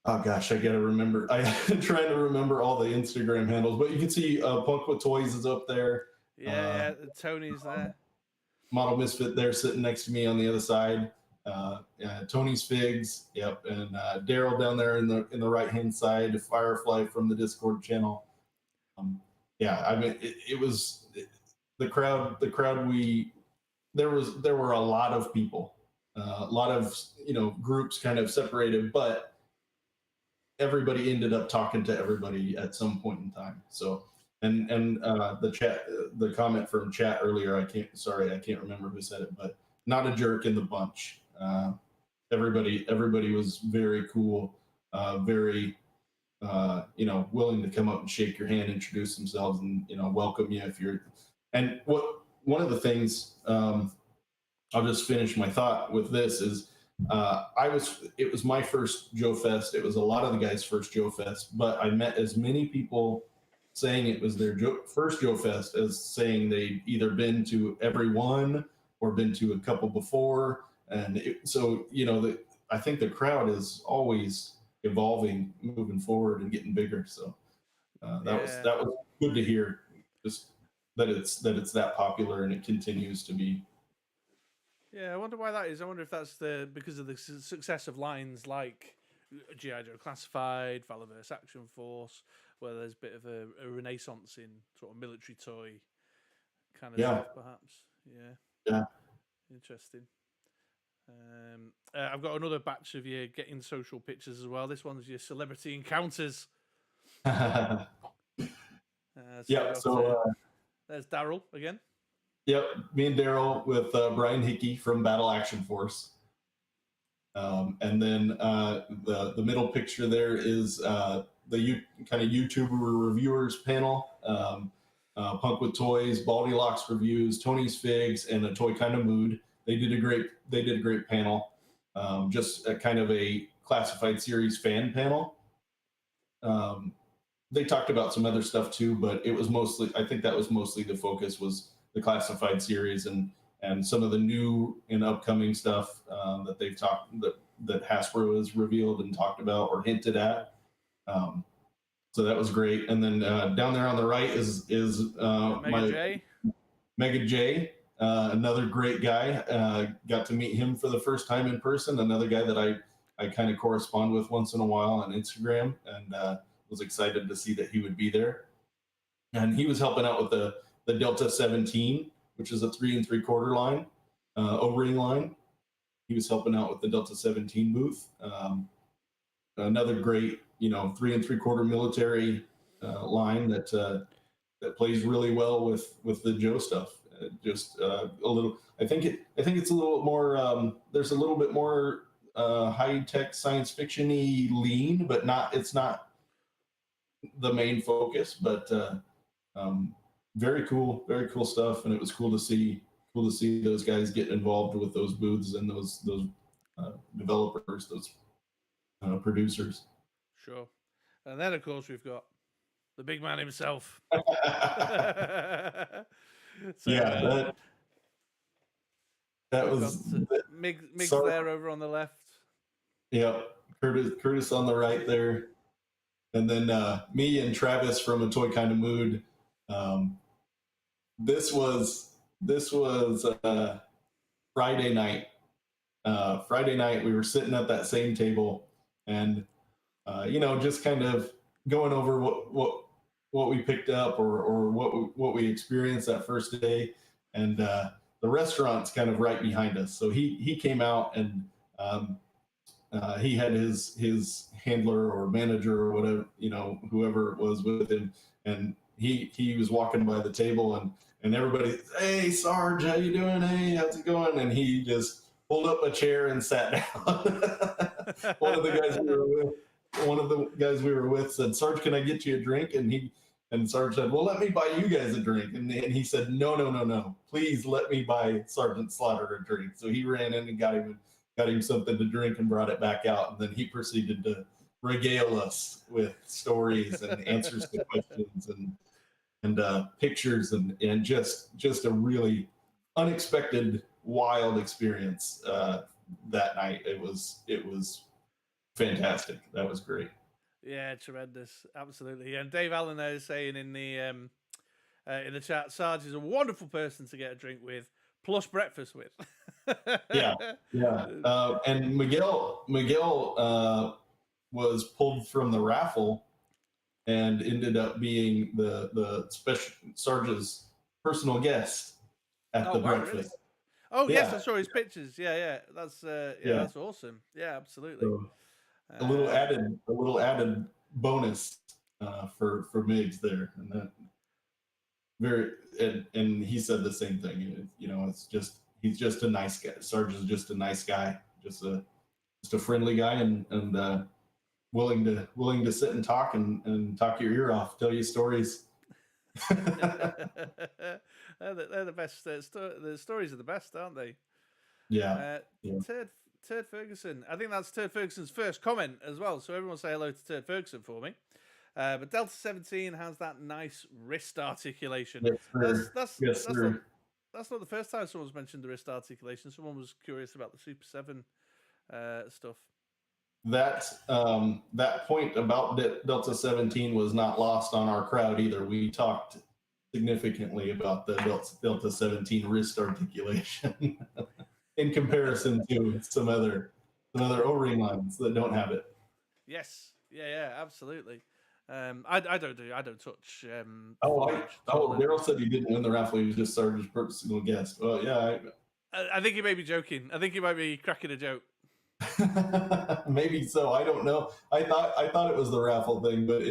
oh gosh, I gotta remember. I'm trying to remember all the Instagram handles, but you can see Punk with Toys is up there. Yeah, Tony's there. Model Misfit there sitting next to me on the other side. Tony's Figs, yep, and Daryl down there in the right hand side, Firefly from the Discord channel. I mean, it was the crowd. There were a lot of people, a lot of groups kind of separated, but everybody ended up talking to everybody at some point in time. So. And the comment from chat earlier, I can't remember who said it, but not a jerk in the bunch. Everybody was very cool, very willing to come up and shake your hand, introduce themselves, and welcome you if you're. And one of the things, I'll just finish my thought with this is, it was my first JoeFest. It was a lot of the guys' first JoeFest, but I met as many people saying it was their first JoeFest as saying they'd either been to every one or been to a couple before. And I think the crowd is always evolving, moving forward, and getting bigger. So that was good to hear, just that it's that popular and it continues to be. Yeah, I wonder why that is. I wonder if that's because of the success of lines like G.I. Joe Classified, Valorverse Action Force, where there's a bit of a renaissance in sort of military toy kind of stuff, perhaps. Yeah. Interesting. I've got another batch of you getting social pictures as well. This one's your celebrity encounters. So there's Daryl again. Yep, me and Daryl with Brian Hickey from Battle Action Force. And then the middle picture there is the kind of YouTuber reviewers panel. Punk with Toys, Baldy Locks reviews, Tony's Figs, and a Toy Kind of Mood. They did a great panel. Just a kind of a classified series fan panel. They talked about some other stuff too, but it was mostly, I think that was mostly the focus was the classified series and some of the new and upcoming stuff that they've talked that Hasbro has revealed and talked about or hinted at. So that was great. And then down there on the right is Mega J, another great guy. Got to meet him for the first time in person. Another guy that I kind of correspond with once in a while on Instagram, and was excited to see that he would be there. And he was helping out with the Delta 17, which is a 3 3/4 line, O-ring line. He was helping out with the Delta 17 booth. Another great, 3 3/4 military line that plays really well with the Joe stuff. Just a little. I think it's a little more. There's a little bit more high tech science fiction-y lean, but not. It's not the main focus, but very cool stuff. And it was cool to see those guys get involved with those booths and those developers, those producers. Sure. And then, of course, we've got the big man himself. So, yeah, that was Miggs there over on the left. Yeah, Curtis on the right there, and then me and Travis from A Toy Kind of Mood. This was Friday night. Friday night we were sitting at that same table, and just kind of going over what we picked up or what we experienced that first day, and the restaurant's kind of right behind us. So he came out, and he had his handler or manager or whatever, whoever it was with him, and he was walking by the table, and everybody, "Hey Sarge, how you doing? Hey, how's it going?" And he just pulled up a chair and sat down. One of the guys we were with said, "Sarge, can I get you a drink?" And Sarge said, "Well, let me buy you guys a drink." And he said, No. Please let me buy Sergeant Slaughter a drink." So he ran in and got him something to drink and brought it back out. And then he proceeded to regale us with stories and answers to questions and pictures and just a really unexpected, wild experience that night. It was fantastic. That was great. Yeah, tremendous, absolutely. And Dave Allen there is saying in the chat, Sarge is a wonderful person to get a drink with, plus breakfast with. yeah. And Miguel was pulled from the raffle and ended up being the special Sarge's personal guest at the breakfast. Really? Oh yeah. Yes, I saw his pictures. Yeah. That's that's awesome. Yeah, absolutely. So, a little added bonus for Miggs there, and that and he said the same thing. It's just he's just a nice guy. Sarge is just a nice guy, just a friendly guy, and willing to sit and talk and talk your ear off, tell you stories. They're the best. The stories are the best, aren't they? Yeah. Turd Ferguson. I think that's Turd Ferguson's first comment as well. So everyone say hello to Turd Ferguson for me. But Delta 17 has that nice wrist articulation. Yes, sir. That's not the first time someone's mentioned the wrist articulation. Someone was curious about the Super 7 stuff. That point about Delta 17 was not lost on our crowd either. We talked significantly about the Delta 17 wrist articulation in comparison to some other O-ring lines that don't have it. Yes, yeah, absolutely. I don't touch. Daryl said he didn't win the raffle. He was just Sarge's personal guest. Well, yeah. I think he may be joking. I think he might be cracking a joke. Maybe so. I don't know. I thought it was the raffle thing, but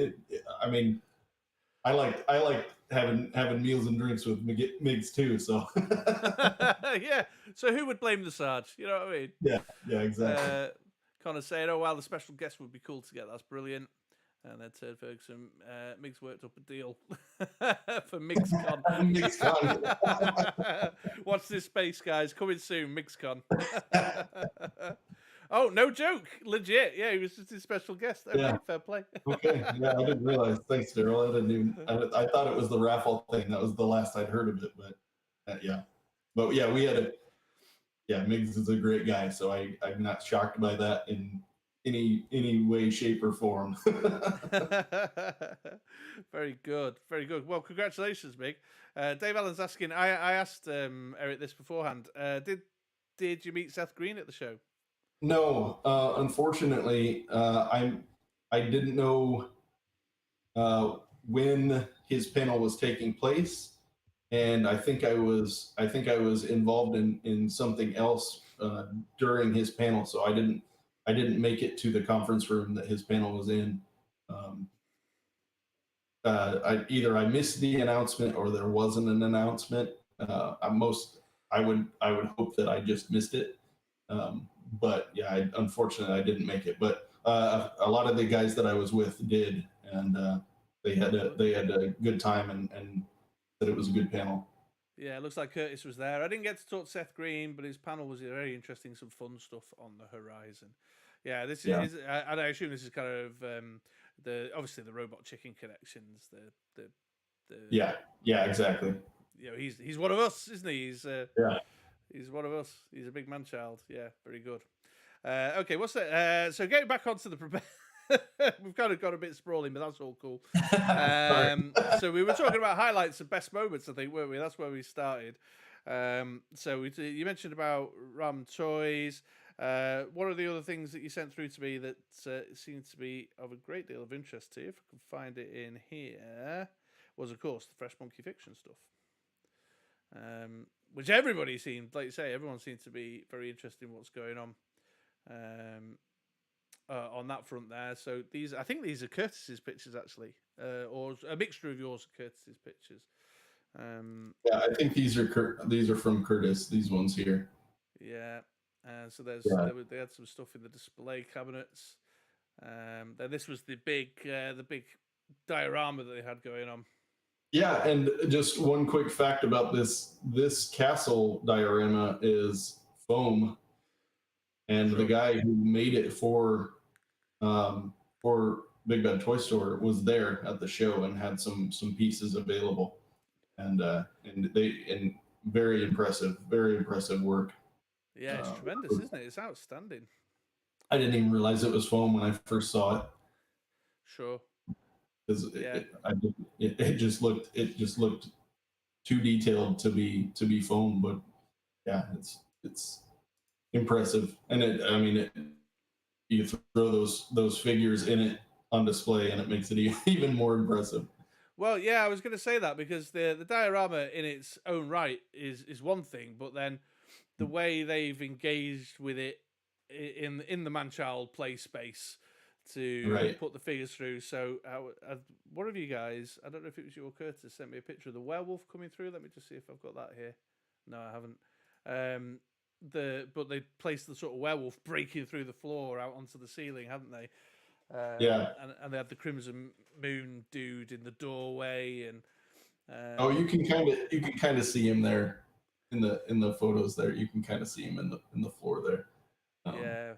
I like having meals and drinks with Miggs too. So yeah. So who would blame the Sarge? You know what I mean? Yeah, exactly. Kind of saying, "Oh wow, the special guest would be cool to get. That's brilliant." And then Turd Ferguson, Miggs worked up a deal for MigsCon. MigsCon. Watch this space, guys. Coming soon, MigsCon. Oh, no joke. Legit. Yeah, he was just his special guest. Okay, yeah. Fair play. Okay. Yeah, I didn't realize. Thanks, Daryl. I thought it was the raffle thing. That was the last I'd heard of it. But yeah. But yeah, we had a. Yeah, Miggs is a great guy, so I'm not shocked by that in any way, shape, or form. Very good. Well, congratulations, Mig. Dave Allen's asking. I asked Eric this beforehand. Did you meet Seth Green at the show? No, unfortunately, I didn't know when his panel was taking place, and I think I was involved in something else during his panel, so I didn't make it to the conference room that his panel was in. I missed the announcement or there wasn't an announcement. I would hope that I just missed it. But yeah, unfortunately I didn't make it. But a lot of the guys that I was with did, and they had a good time and that it was a good panel. Yeah, it looks like Curtis was there. I didn't get to talk to Seth Green, but his panel was very interesting. Some fun stuff on the horizon. Yeah, this is. I assume this is kind of obviously the Robot Chicken connections. Yeah, exactly. You know, he's one of us, isn't he? He's one of us. He's a big man child. Yeah, very good. Okay, what's that? So getting back onto the we've kind of got a bit sprawling, but that's all cool. So we were talking about highlights and best moments, I think, weren't we? That's where we started. So you mentioned about RAM Toys. One of the other things that you sent through to me that seemed to be of a great deal of interest to you, if I can find it in here, was, of course, the Fresh Monkey Fiction stuff. Which everybody seemed, like you say, everyone seemed to be very interested in what's going on that front there. So I think these are Curtis's pictures actually, or a mixture of yours and Curtis's pictures. Yeah, I think these are from Curtis. These ones here. Yeah, so they had some stuff in the display cabinets. Then this was the big diorama that they had going on. Yeah, and just one quick fact about this castle diorama is foam, and the guy who made it for Big Bad Toy Store was there at the show and had some pieces available, and very impressive work. Yeah, it's tremendous, isn't it? It's outstanding. I didn't even realize it was foam when I first saw it. Sure. Because it just looked too detailed to be foam, but yeah, it's impressive, and you throw those figures in it on display, and it makes it even more impressive. Well, yeah, I was going to say that because the diorama in its own right is one thing, but then the way they've engaged with it in the man-child play space to put the figures through. So one of you guys, I don't know if it was you or Curtis, sent me a picture of the werewolf coming through. Let me just see if I've got that here. No, I haven't. But they placed the sort of werewolf breaking through the floor out onto the ceiling, haven't they? Yeah. And they had the Crimson Moon dude in the doorway, and you can kind of see him there in the photos. There, you can kind of see him in the floor there. Yeah.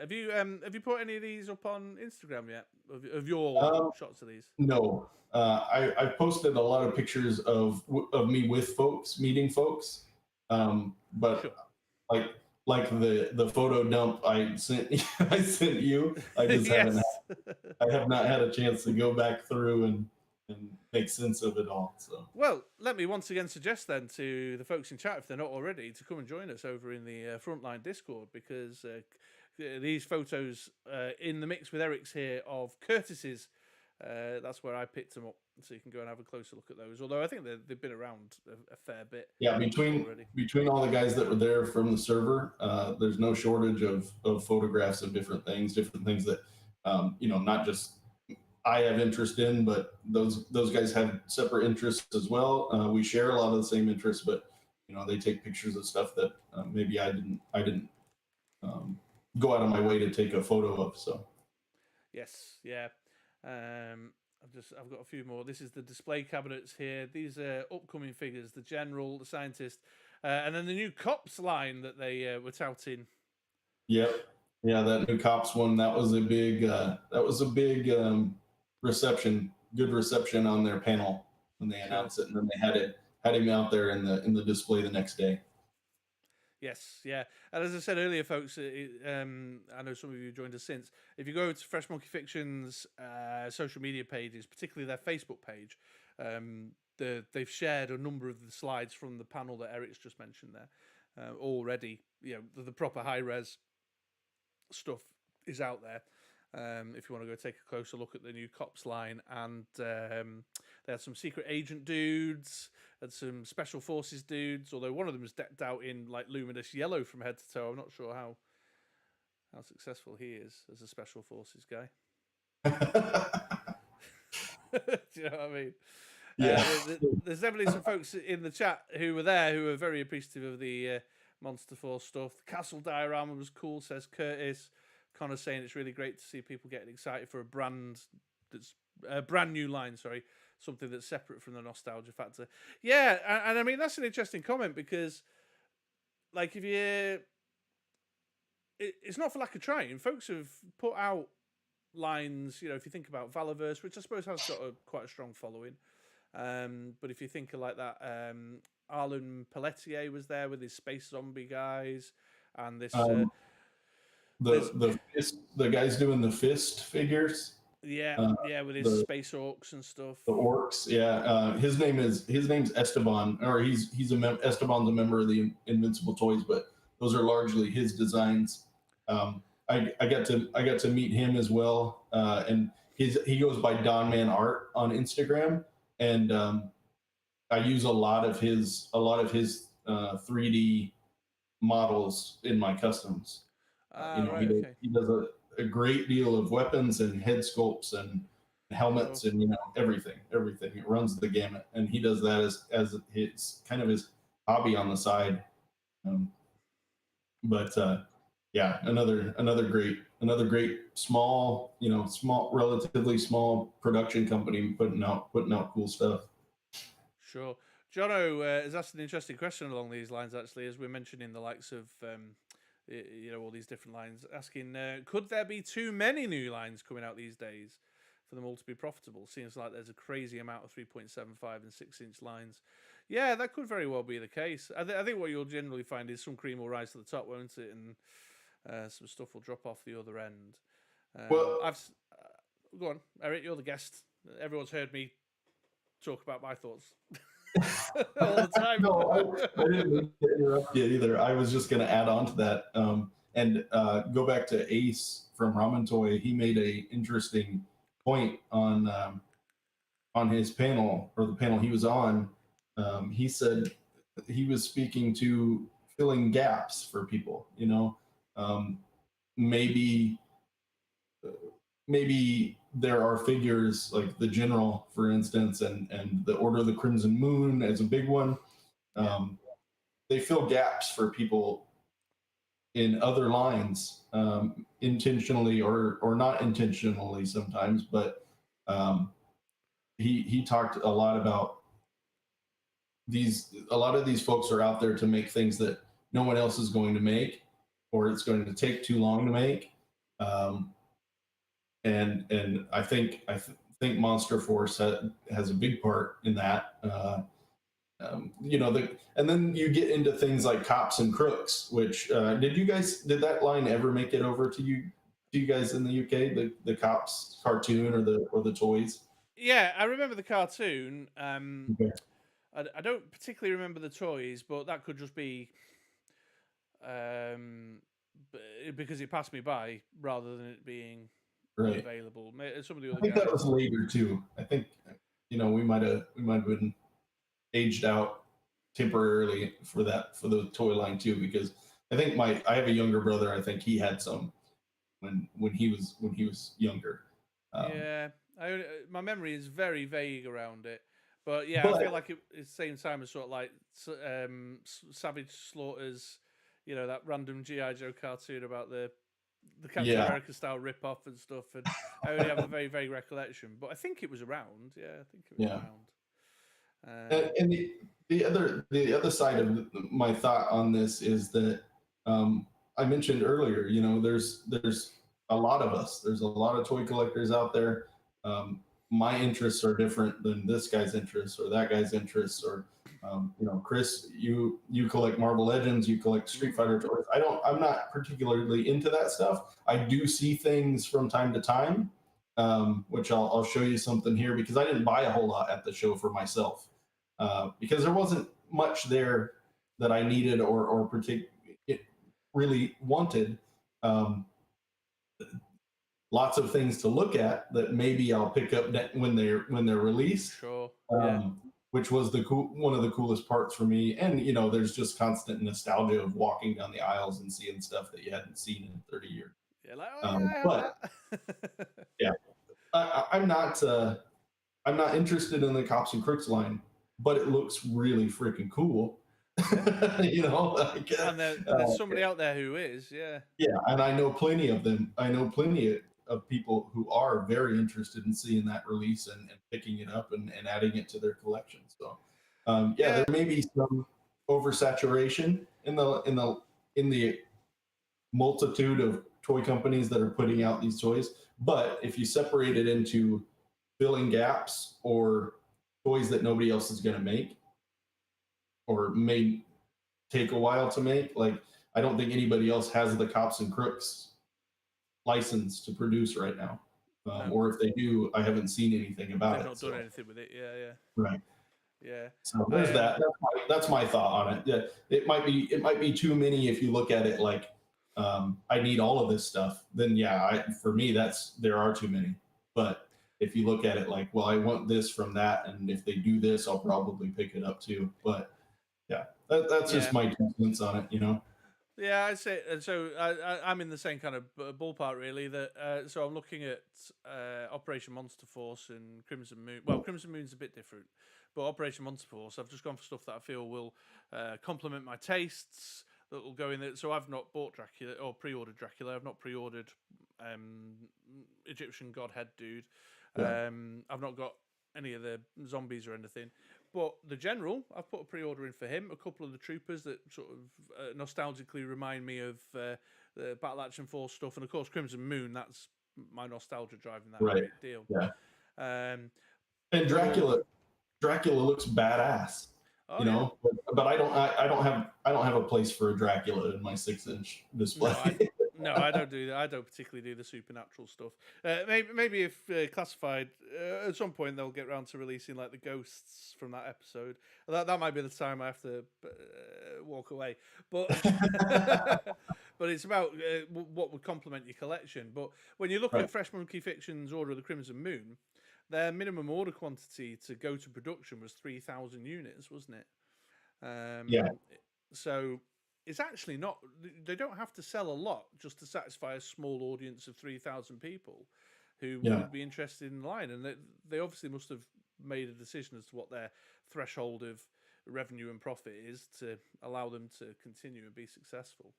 Have you put any of these up on Instagram yet? Of your shots of these? No. I posted a lot of pictures of me with folks, meeting folks. But sure. like the photo dump I sent you, I just I have not had a chance to go back through and make sense of it all. So well, let me once again suggest then to the folks in chat, if they're not already, to come and join us over in the Frontline Discord, because these photos in the mix with Eric's here of Curtis's, that's where I picked them up, so you can go and have a closer look at those. Although I think they've been around a fair bit. Yeah, between all the guys that were there from the server, there's no shortage of photographs of different things that not just I have interest in, but those guys have separate interests as well. We share a lot of the same interests, but they take pictures of stuff that maybe I didn't go out of my way to take a photo of. So yes, yeah. I've got a few more. This is the display cabinets here. These are upcoming figures: the General, the Scientist, and then the new Cops line that they were touting. Yep, yeah, that new Cops one. That was a big reception. Good reception on their panel when they announced it, and then they had him out there in the display the next day. Yes, yeah. And as I said earlier, folks, I know some of you joined us since. If you go to Fresh Monkey Fiction's social media pages, particularly their Facebook page, they've shared a number of the slides from the panel that Eric's just mentioned there already. The proper high-res stuff is out there. If you want to go take a closer look at the new Cops line, and they had some secret agent dudes and some special forces dudes, although one of them was decked out in like luminous yellow from head to toe. I'm not sure how successful he is as a special forces guy. Do you know what I mean? Yeah. There's definitely some folks in the chat who were there who were very appreciative of the Monster Force stuff. The castle diorama was cool, says Curtis. Connor's saying it's really great to see people getting excited for a brand that's a brand new line, sorry, something that's separate from the nostalgia factor. Yeah, and I mean that's an interesting comment because, like, if you, it's not for lack of trying. Folks have put out lines, you know, if you think about Valaverse, which I suppose has got quite a strong following. But if you think of like that, Arlen Pelletier was there with his space zombie guys, and this the guys doing the fist figures. Yeah, with his space orcs and stuff. The orcs, yeah. His name's Esteban, or Esteban's a member of the Invincible Toys, but those are largely his designs. I got to meet him as well, and he goes by Don Man Art on Instagram, and I use a lot of his 3D models in my customs. He does a great deal of weapons and head sculpts and helmets and everything. It runs the gamut, and he does that as it's kind of his hobby on the side. Yeah, another great small, relatively small production company putting out cool stuff. Sure. Jono has asked an interesting question along these lines, actually, as we're mentioning the likes of all these different lines, asking, could there be too many new lines coming out these days for them all to be profitable? Seems like there's a crazy amount of 3.75 and 6-inch lines. Yeah, that could very well be the case. I think what you'll generally find is some cream will rise to the top, won't it? And some stuff will drop off the other end. Go on, Eric, you're the guest. Everyone's heard me talk about my thoughts all the time. No, I didn't mean to interrupt you either. I was just going to add on to that and go back to Ace from Ramen Toy. He made a interesting point on his panel, or the panel he was on. He said he was speaking to filling gaps for people. Maybe there are figures like the General, for instance, and the Order of the Crimson Moon as a big one. They fill gaps for people in other lines, intentionally or not intentionally sometimes. But he talked a lot about a lot of these folks are out there to make things that no one else is going to make, or it's going to take too long to make. And I think Monster Force has a big part in that. And then you get into things like Cops and Crooks, which did that line ever make it over to you guys in the UK? The Cops cartoon or the toys? Yeah, I remember the cartoon. Okay. I don't particularly remember the toys, but that could just be because it passed me by rather than it being available. Some of the other I think guys. That was later too. I think we might have been aged out temporarily for the toy line too, because I think I have a younger brother. I think he had some when he was younger. My memory is very vague around it. But yeah, I feel like it's the same time as sort of like Savage Slaughter's, that random G.I. Joe cartoon about the Captain America style rip-off and stuff. And I only have a very vague recollection, but I think it was around. Yeah, I think it was around. And the other side of my thought on this is that I mentioned earlier, there's a lot of us. There's a lot of toy collectors out there. My interests are different than this guy's interests or that guy's interests, or Chris, you collect Marvel Legends, you collect Street Fighter toys. I'm not particularly into that stuff. I do see things from time to time, which I'll show you something here, because I didn't buy a whole lot at the show for myself, because there wasn't much there that I needed or really wanted. Lots of things to look at that maybe I'll pick up when they're released. Sure. Which was one of the coolest parts for me. And there's just constant nostalgia of walking down the aisles and seeing stuff that you hadn't seen in 30 years. Yeah, like, but yeah, I'm not I'm not interested in the Cops and Crooks line, but it looks really freaking cool. You know, like, And there's somebody out there who is, yeah. yeah, and I know plenty of them. I know plenty of people who are very interested in seeing that release and picking it up and adding it to their collection. So, yeah, there may be some oversaturation in the multitude of toy companies that are putting out these toys. But if you separate it into filling gaps or toys that nobody else is going to make or may take a while to make, like I don't think anybody else has the Cops and Crooks license to produce right now. No. Or if they do, I haven't seen anything about They've it. not done anything with it. Yeah. Right. Yeah. So there's that. That's my thought on it. Yeah, it might be too many if you look at it like I need all of this stuff. Then yeah, for me there are too many. But if you look at it like, well, I want this from that, and if they do this, I'll probably pick it up too. But yeah, that's just my 2 cents on it. You know. Yeah, I'd say so. I'm in the same kind of ballpark, really. That so I'm looking at Operation Monster Force and Crimson Moon. Well, Crimson Moon's a bit different, but Operation Monster Force, I've just gone for stuff that I feel will complement my tastes. That will go in there. So I've not bought Dracula or pre-ordered Dracula. I've not pre-ordered Egyptian Godhead dude. Yeah. I've not got any of the zombies or anything. But the General, I've put a pre-order in for him. A couple of the troopers that sort of nostalgically remind me of the Battle Action Force stuff. And of course, Crimson Moon, that's my nostalgia driving that Right. great deal. Yeah. And Dracula looks badass. You know, but I don't have a place for a Dracula in my 6-inch display. No, I don't do that. I don't particularly do the supernatural stuff. Maybe if classified, at some point they'll get around to releasing like the ghosts from that episode. That might be the time I have to walk away. But but it's about what would complement your collection. But when you look at Fresh Monkey Fiction's Order of the Crimson Moon, their minimum order quantity to go to production was 3,000 units, wasn't it? Yeah. So it's actually not. They don't have to sell a lot just to satisfy a small audience of 3,000 people who would be interested in line, and they obviously must have made a decision as to what their threshold of revenue and profit is to allow them to continue and be successful.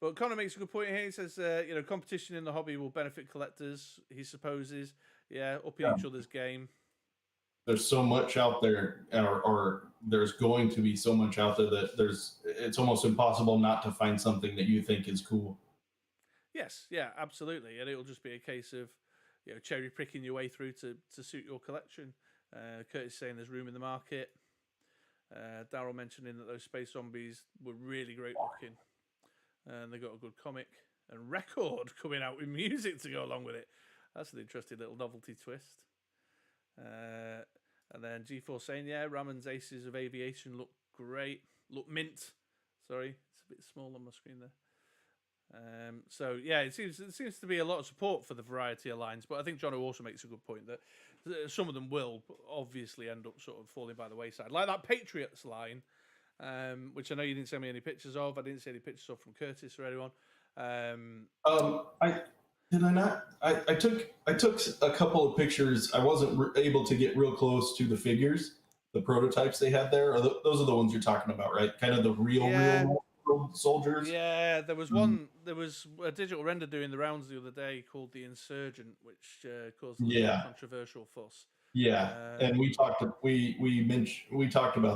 But Connor makes a good point here. He says, competition in the hobby will benefit collectors, he supposes. Yeah, upping each other's game. There's so much out there, or there's going to be so much out there that it's almost impossible not to find something that you think is cool. Yes, yeah, absolutely. And it'll just be a case of, cherry picking your way through to suit your collection. Curtis saying there's room in the market. Daryl mentioning that those space zombies were really great looking. And they got a good comic and record coming out with music to go along with it. That's an interesting little novelty twist. And then G4 saying, Ramon's Aces of Aviation look great. Look mint. Sorry, it's a bit small on my screen there. So yeah, it seems to be a lot of support for the variety of lines, but I think Jono also makes a good point that some of them will obviously end up sort of falling by the wayside, like that Patriots line. Which I know you didn't send me any pictures of. I didn't see any pictures of from Curtis or anyone. Did I not? I took a couple of pictures. I wasn't able to get real close to the figures, the prototypes they had there. Those are the ones you're talking about, right? Kind of the real world soldiers. Yeah, there was one. There was a digital render doing the rounds the other day called the Insurgent, which caused a controversial fuss. Yeah, and we talked about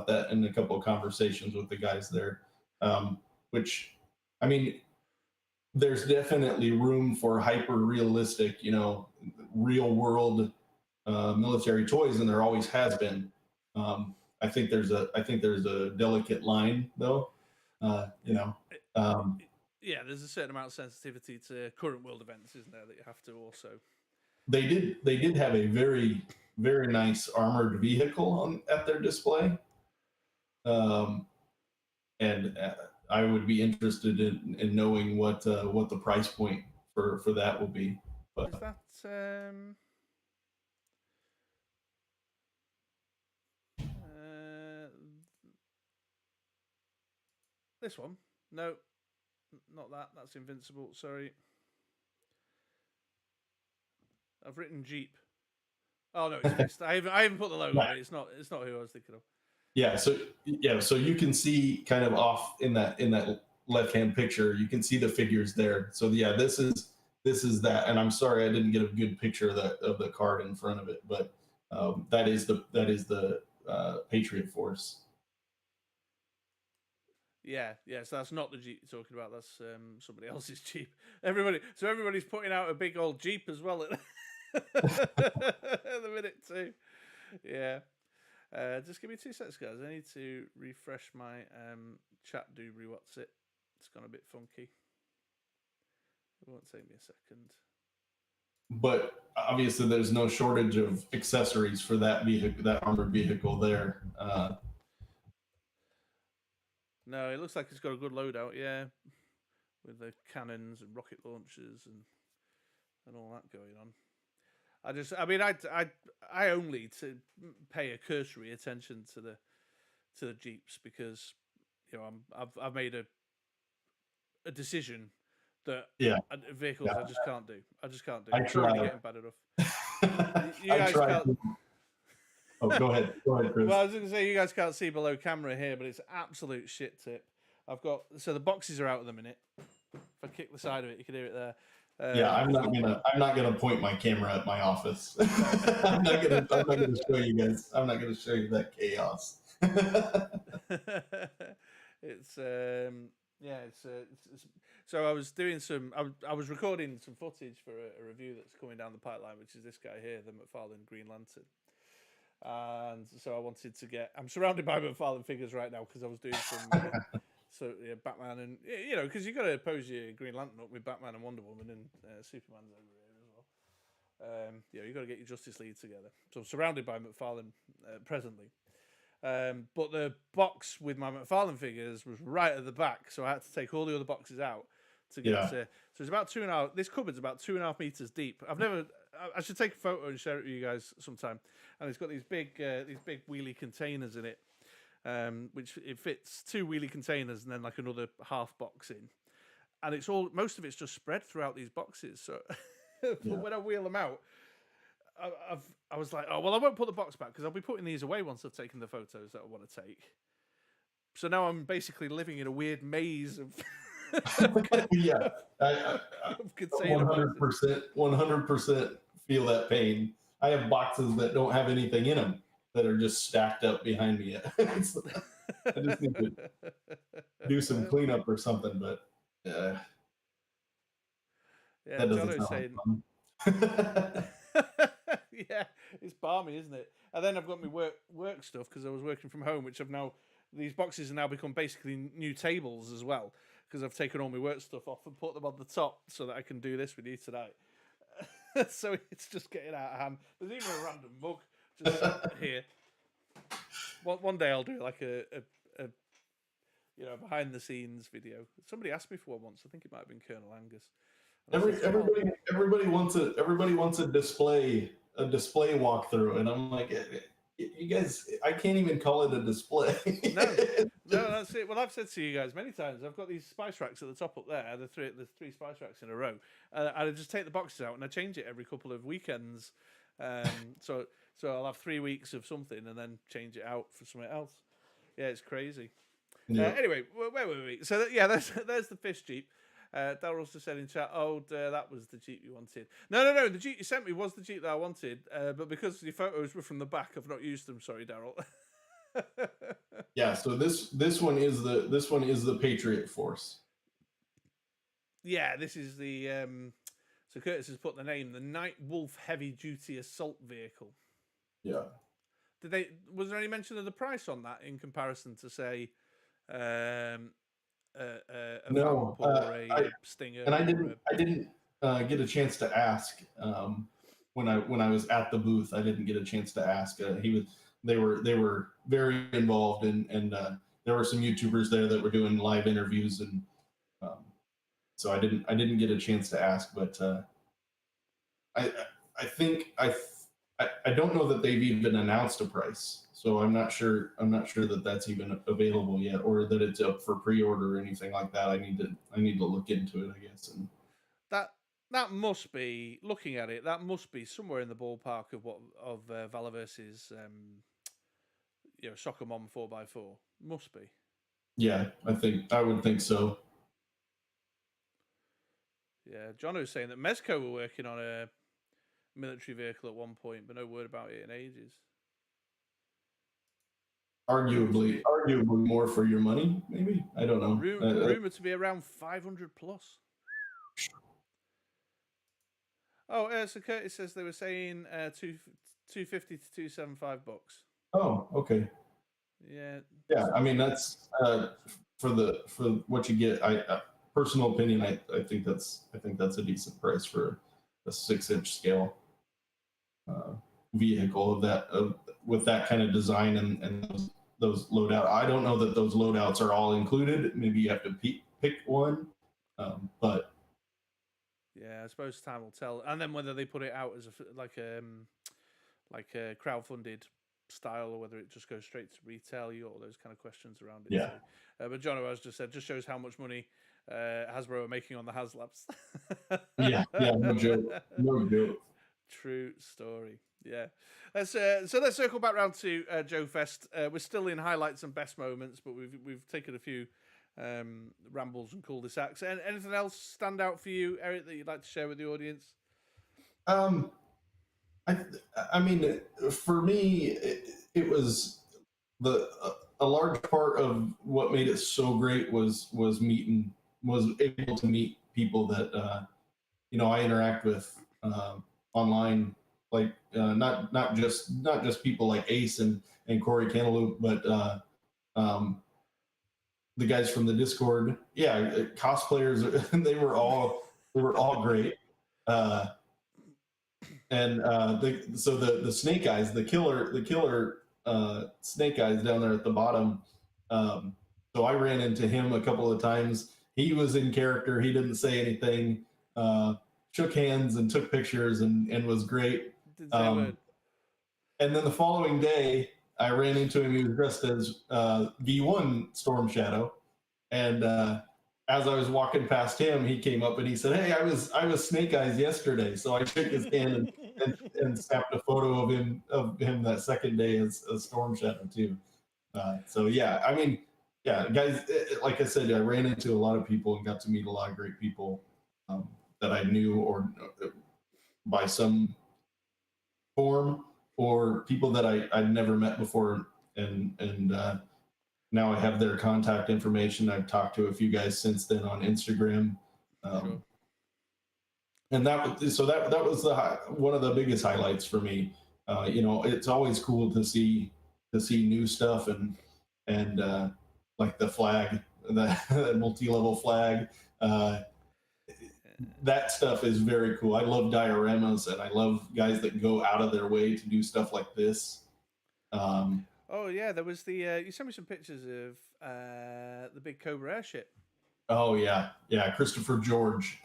that in a couple of conversations with the guys there, which, I mean, there's definitely room for hyper realistic, real world military toys, and there always has been. I think there's a delicate line though, there's a certain amount of sensitivity to current world events, isn't there, that you have to also. They did have a very, very nice armored vehicle at their display, and I would be interested in knowing what the price point for that will be. But is that this one? No, not that. That's Invincible. Sorry, I've written Jeep. Oh no, it's fixed. I haven't put the logo on it. It's not who I was thinking of. Yeah, so you can see kind of off in that left hand picture, you can see the figures there. So yeah, this is that. And I'm sorry I didn't get a good picture of the card in front of it, but that is the Patriot Force. Yeah. So that's not the Jeep you're talking about. That's somebody else's Jeep. Everybody's putting out a big old Jeep as well at the minute too. Yeah. Just give me 2 seconds, guys. I need to refresh my chat doobry. What's it? It's gone a bit funky. It won't take me a second. But obviously, there's no shortage of accessories for that vehicle, that armored vehicle there. No, it looks like it's got a good loadout. Yeah, with the cannons and rocket launchers and all that going on. I only to pay a cursory attention to the Jeeps because I've made a decision that vehicles I just can't do. It's already getting bad enough. You guys can't. Oh, go ahead, Chris. Well, I was going to say you guys can't see below camera here, but it's absolute shit tip. So the boxes are out at the minute. If I kick the side of it, you can hear it there. Yeah, I'm not gonna point my camera at my office. I'm not gonna show you guys. I'm not gonna show you that chaos. It's so I was doing I was recording some footage for a review that's coming down the pipeline, which is this guy here, the McFarlane Green Lantern. And so I wanted to I'm surrounded by McFarlane figures right now because I was doing some Batman and because you got to pose your Green Lantern up with Batman and Wonder Woman and Superman's over here as well. You got to get your Justice League together. So I'm surrounded by McFarlane presently. But the box with my McFarlane figures was right at the back, so I had to take all the other boxes out to get to. So it's about 2.5. This cupboard's about 2.5 meters deep. I should take a photo and share it with you guys sometime. And it's got these big wheelie containers in it, which it fits 2 wheelie containers and then like another half box in, and most of it's just spread throughout these boxes. So when I wheel them out, I was like, oh well, I won't put the box back because I'll be putting these away once I've taken the photos that I want to take. So now I'm basically living in a weird maze of yeah, I 100% feel that pain. I have boxes that don't have anything in them that are just stacked up behind me. I just need to do some cleanup or something, but yeah, that doesn't sound fun. Yeah, it's balmy, isn't it? And then I've got my work stuff because I was working from home, which these boxes have now become basically new tables as well because I've taken all my work stuff off and put them on the top so that I can do this with you tonight. So it's just getting out of hand. There's even a random mug just here. One day I'll do like a behind the scenes video. Somebody asked me for one once. I think it might have been Colonel Angus. Everybody wants a display walkthrough, and I'm like, you guys, I can't even call it a display. No, that's it. Well, I've said to you guys many times, I've got these spice racks at the top up there. The three spice racks in a row. I just take the boxes out and I change it every couple of weekends. So I'll have 3 weeks of something and then change it out for something else. Yeah, it's crazy. Yeah. Anyway, where were we? So there's the fish Jeep. Daryl's just said in chat, that was the Jeep you wanted. No, the Jeep you sent me was the Jeep that I wanted, but because your photos were from the back, I've not used them. Sorry, Daryl. Yeah, so this one is the Patriot Force. Yeah, this is the so Curtis has put the name, the Night Wolf Heavy Duty Assault Vehicle. Yeah. Was there any mention of the price on that in comparison to say no, or a Stinger? And I didn't get a chance to ask when I was at the booth. I didn't get a chance to ask. They were very involved, and there were some YouTubers there that were doing live interviews, and so I didn't get a chance to ask. But I think I don't know that they've even announced a price, so I'm not sure that that's even available yet, or that it's up for pre-order or anything like that. I need to look into it, I guess. And That must be, looking at it, that must be somewhere in the ballpark of Valaverse's Soccer Mom 4x4. Must be. Yeah, I would think so. Yeah, Jono's saying that Mezco were working on a military vehicle at one point, but no word about it in ages. Arguably more for your money, maybe. I don't know. Rumored to be around 500 plus. Oh, so Curtis says they were saying $250 to $275. Oh, okay. Yeah. Yeah, I mean that's for what you get. Personal opinion, I think that's a decent price for a 6-inch scale vehicle with that kind of design and those loadout. I don't know that those loadouts are all included. Maybe you have to pick one, but yeah, I suppose time will tell. And then whether they put it out as like a crowdfunded style or whether it just goes straight to retail, all those kind of questions around it. Yeah. But John, as just said, just shows how much money Hasbro are making on the HasLabs. yeah, no joke. True story. Yeah. Let's circle back round to JoeFest. We're still in highlights and best moments, but we've taken a few rambles and cul-de-sacs. Anything else stand out for you, Eric, that you'd like to share with the audience? I mean, for me, it was a large part of what made it so great was able to meet people that I interact with online, like not just people like Ace and Corey Cantaloupe, but the guys from the Discord. Yeah, cosplayers. They were all great. And the snake eyes, the killer snake eyes down there at the bottom. So I ran into him a couple of times. He was in character. He didn't say anything. Shook hands and took pictures and was great. And then the following day, I ran into him. He was dressed as V1 Storm Shadow, and as I was walking past him, he came up and he said, "Hey, I was Snake Eyes yesterday." So I shook his hand and snapped a photo of him that second day as Storm Shadow too. So yeah, I mean, yeah, guys, like I said, I ran into a lot of people and got to meet a lot of great people that I knew or by some form, or people that I'd never met before, and now I have their contact information. I've talked to a few guys since then on Instagram, Sure. and that was one of the biggest highlights for me. It's always cool to see new stuff and like the flag, the multi-level flag. That stuff is very cool. I love dioramas, and I love guys that go out of their way to do stuff like this. Oh yeah, there was the you sent me some pictures of the big Cobra airship. Oh yeah. Christopher George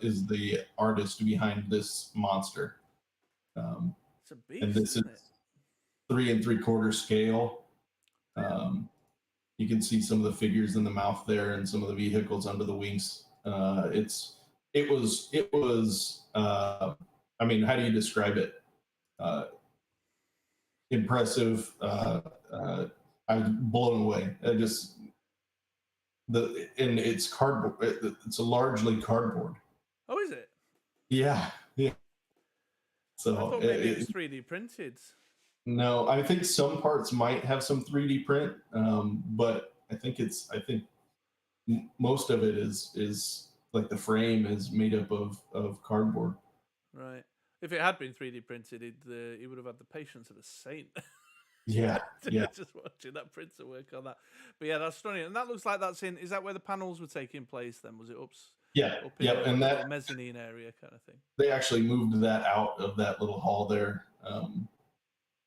is the artist behind this monster. It's a beast, and this isn't is it? 3 3/4 scale. You can see some of the figures in the mouth there, and some of the vehicles under the wings. It was. I mean, how do you describe it? Impressive. I was blown away. And it's cardboard. It's largely cardboard. Oh, is it? Yeah. So I thought maybe it was 3D printed. No, I think some parts might have some 3D print, but I think most of it is like the frame is made up of cardboard. Right. If it had been 3D printed, he would have had the patience of a saint. Yeah. Just watching that printer work on that. But yeah, that's stunning. And that looks like that's in. Is that where the panels were taking place? Then was it up? Yeah. And that mezzanine area kind of thing. They actually moved that out of that little hall there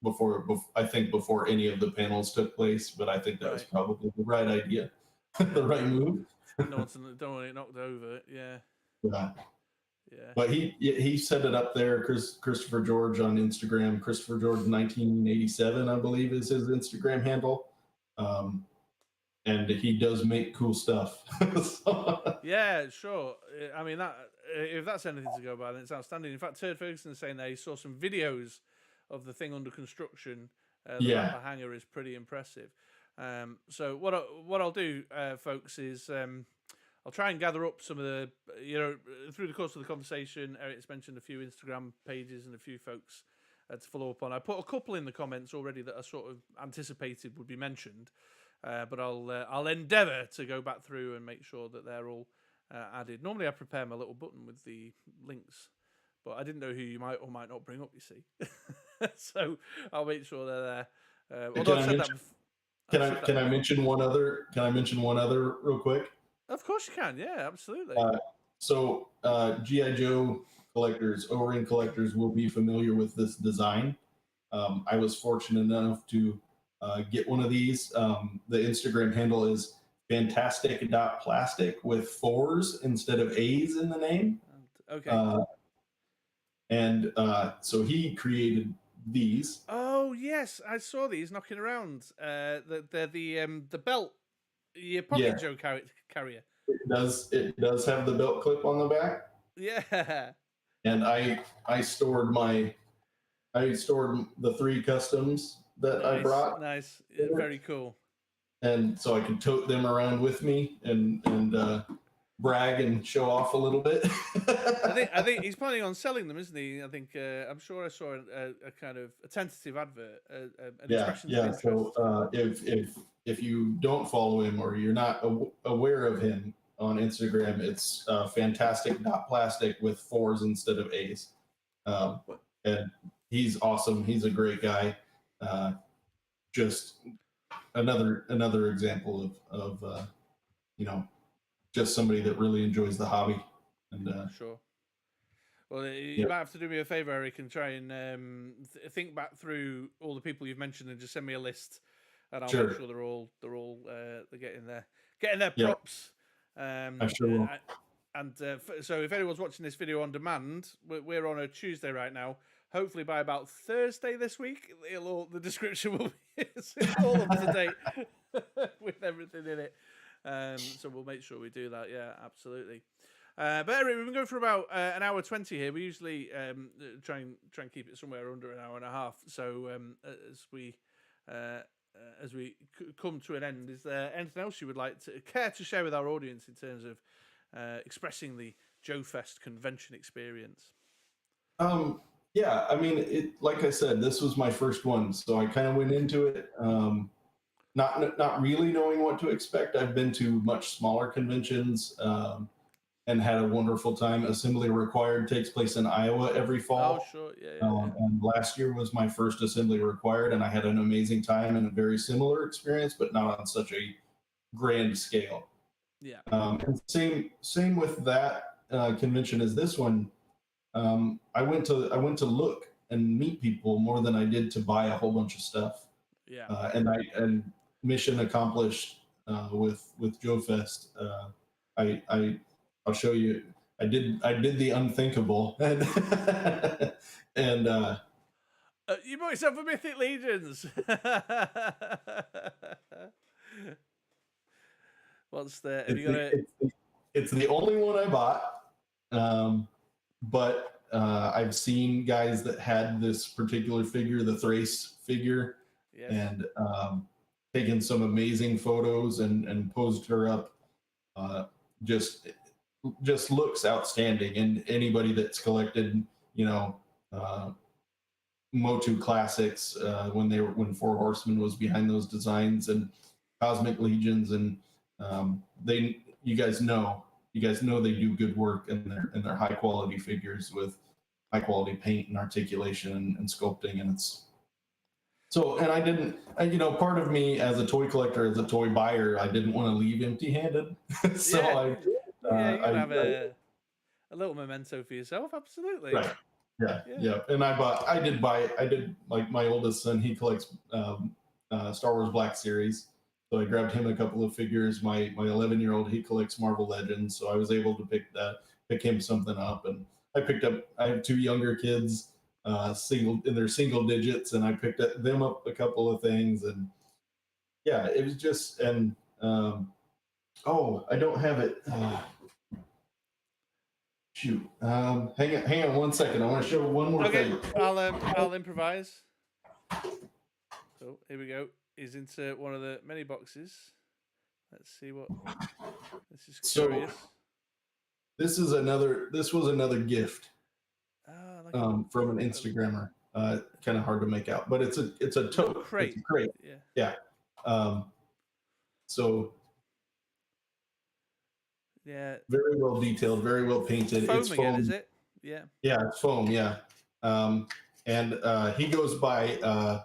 before any of the panels took place. But I think that was probably the right idea, the right move. Don't want it knocked over. Yeah. But he set it up there. Christopher George on Instagram. Christopher George 1987, I believe, is his Instagram handle. and he does make cool stuff. So, Yeah, sure. I mean, that if that's anything to go by, then it's outstanding. In fact, Turd Ferguson is saying that he saw some videos of the thing under construction. The yeah, Rapper Hanger is pretty impressive. So what I'll do, folks, is I'll try and gather up some of the, through the course of the conversation, Eric's mentioned a few Instagram pages and a few folks to follow up on. I put a couple in the comments already that I sort of anticipated would be mentioned, but I'll endeavour to go back through and make sure that they're all added. Normally I prepare my little button with the links, but I didn't know who you might or might not bring up, you see. So I'll make sure they're there. Although I've said that can I mention one other? Can I mention one other real quick? Of course you can. Yeah, absolutely. So GI Joe collectors, O-ring collectors, will be familiar with this design. I was fortunate enough to get one of these. The Instagram handle is fantastic.plastic with 4s instead of A's in the name. Okay. So he created these. Oh yes, I saw these knocking around. They're the belt, your pocket Joe carrier. It does have the belt clip on the back. Yeah. And I stored the 3 customs that nice, I brought. Nice, very cool. And so I could tote them around with me and brag and show off a little bit. I think he's planning on selling them, isn't he? I think I'm sure I saw a kind of a tentative advert. Yeah. So if you don't follow him or you're not aware of him on Instagram, it's fantastic.plastic with 4s instead of A's. And he's awesome. He's a great guy. Just another example of just somebody that really enjoys the hobby. And sure. Well, you might have to do me a favor, Eric, and try and think back through all the people you've mentioned and just send me a list, and I'll make sure they're getting their props. I sure will. So if anyone's watching this video on demand, we're on a Tuesday right now. Hopefully by about Thursday this week, the description will be all up to date with everything in it. So we'll make sure we do that. Yeah, absolutely. But anyway, we've been going for about an hour 20 here. We usually try and keep it somewhere under an hour and a half. So as we come to an end, is there anything else you would like to care to share with our audience in terms of expressing the JoeFest convention experience? Yeah, I mean, like I said, this was my first one, so I kind of went into it not really knowing what to expect. I've been to much smaller conventions and had a wonderful time. Assembly Required takes place in Iowa every fall. Oh, sure, yeah. And last year was my first Assembly Required, and I had an amazing time and a very similar experience, but not on such a grand scale. Yeah. And same with that convention as this one. I went to look and meet people more than I did to buy a whole bunch of stuff. Yeah. And mission accomplished with JoeFest. I'll show you. I did the unthinkable, and you bought yourself a Mythic Legions. What's the? Have you got it? It's the only one I bought, but I've seen guys that had this particular figure, the Thrace figure, yes. And taken some amazing photos and posed her up. Just looks outstanding, and anybody that's collected, Motu classics when Four Horsemen was behind those designs, and Cosmic Legions, and you guys know they do good work, and they're high quality figures with high quality paint and articulation and sculpting, and I didn't, part of me as a toy collector, as a toy buyer, I didn't want to leave empty handed. So yeah. You can have a little memento for yourself, absolutely. Right. Yeah. And I did like my oldest son, he collects Star Wars Black Series. So I grabbed him a couple of figures. My 11-year-old, he collects Marvel Legends. So I was able to pick him something up. And I have 2 younger kids, in their single digits, and I picked them up a couple of things. And yeah, it was just, and Oh, I don't have it. Shoot. Hang on 1 second. I want to show one more thing. I'll improvise. So here we go. He's into one of the many boxes. Let's see what this is. Curious. So this was another gift from an Instagrammer. Kind of hard to make out, but it's a tote. Crate. It's a crate. Yeah. So yeah, very well detailed, very well painted. Foam it's again, foam. is it? Yeah. Yeah, it's foam. Yeah. And he goes by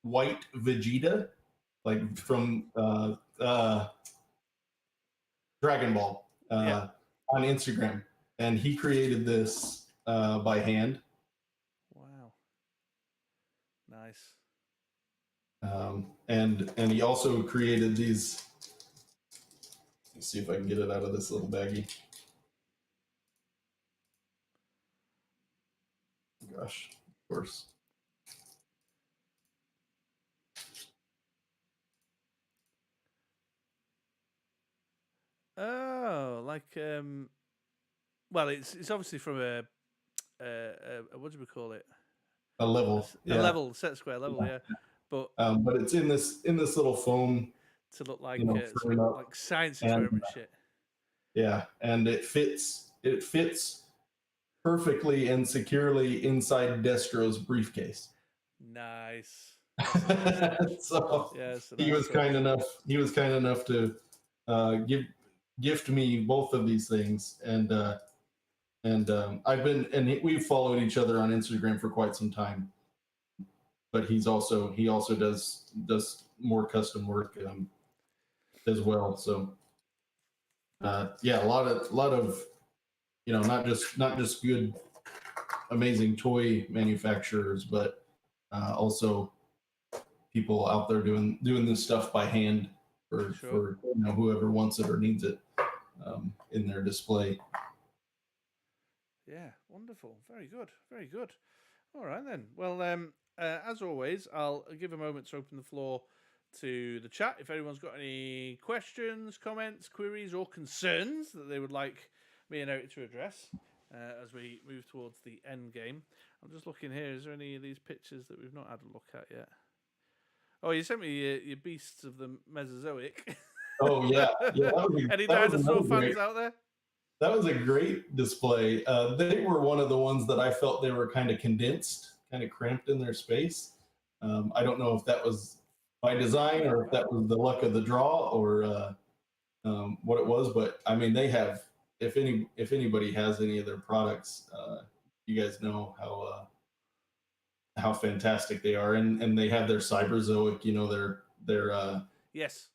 White Vegeta, like from Dragon Ball on Instagram, and he created this by hand. Wow. Nice. And he also created these. Let's see if I can get it out of this little baggie. Gosh, of course. Oh, like well, it's obviously from a what do we call it? A level. A level, set square level, yeah. But it's in this little foam to look like like science experiment shit. Yeah, and it fits perfectly and securely inside Destro's briefcase. Nice. So he was kind enough to gift me both of these things, and we've followed each other on Instagram for quite some time. But he also does more custom work as well. So yeah, a lot of not just good amazing toy manufacturers, but also people out there doing this stuff by hand for whoever wants it or needs it in their display. Yeah, wonderful. Very good. Very good. All right then. Well, as always, I'll give a moment to open the floor to the chat. If anyone's got any questions, comments, queries, or concerns that they would like me and Eric to address as we move towards the end game. I'm just looking here. Is there any of these pictures that we've not had a look at yet? Oh, you sent me your beasts of the Mesozoic. Oh yeah, yeah. Any dinosaur fans out there? That was a great display. They were one of the ones that I felt they were kind of condensed, kind of cramped in their space. I don't know if that was by design or if that was the luck of the draw or what it was, but I mean, they have. If anybody has any of their products, you guys know how fantastic they are, and they have their Cyberzoic. Their yes,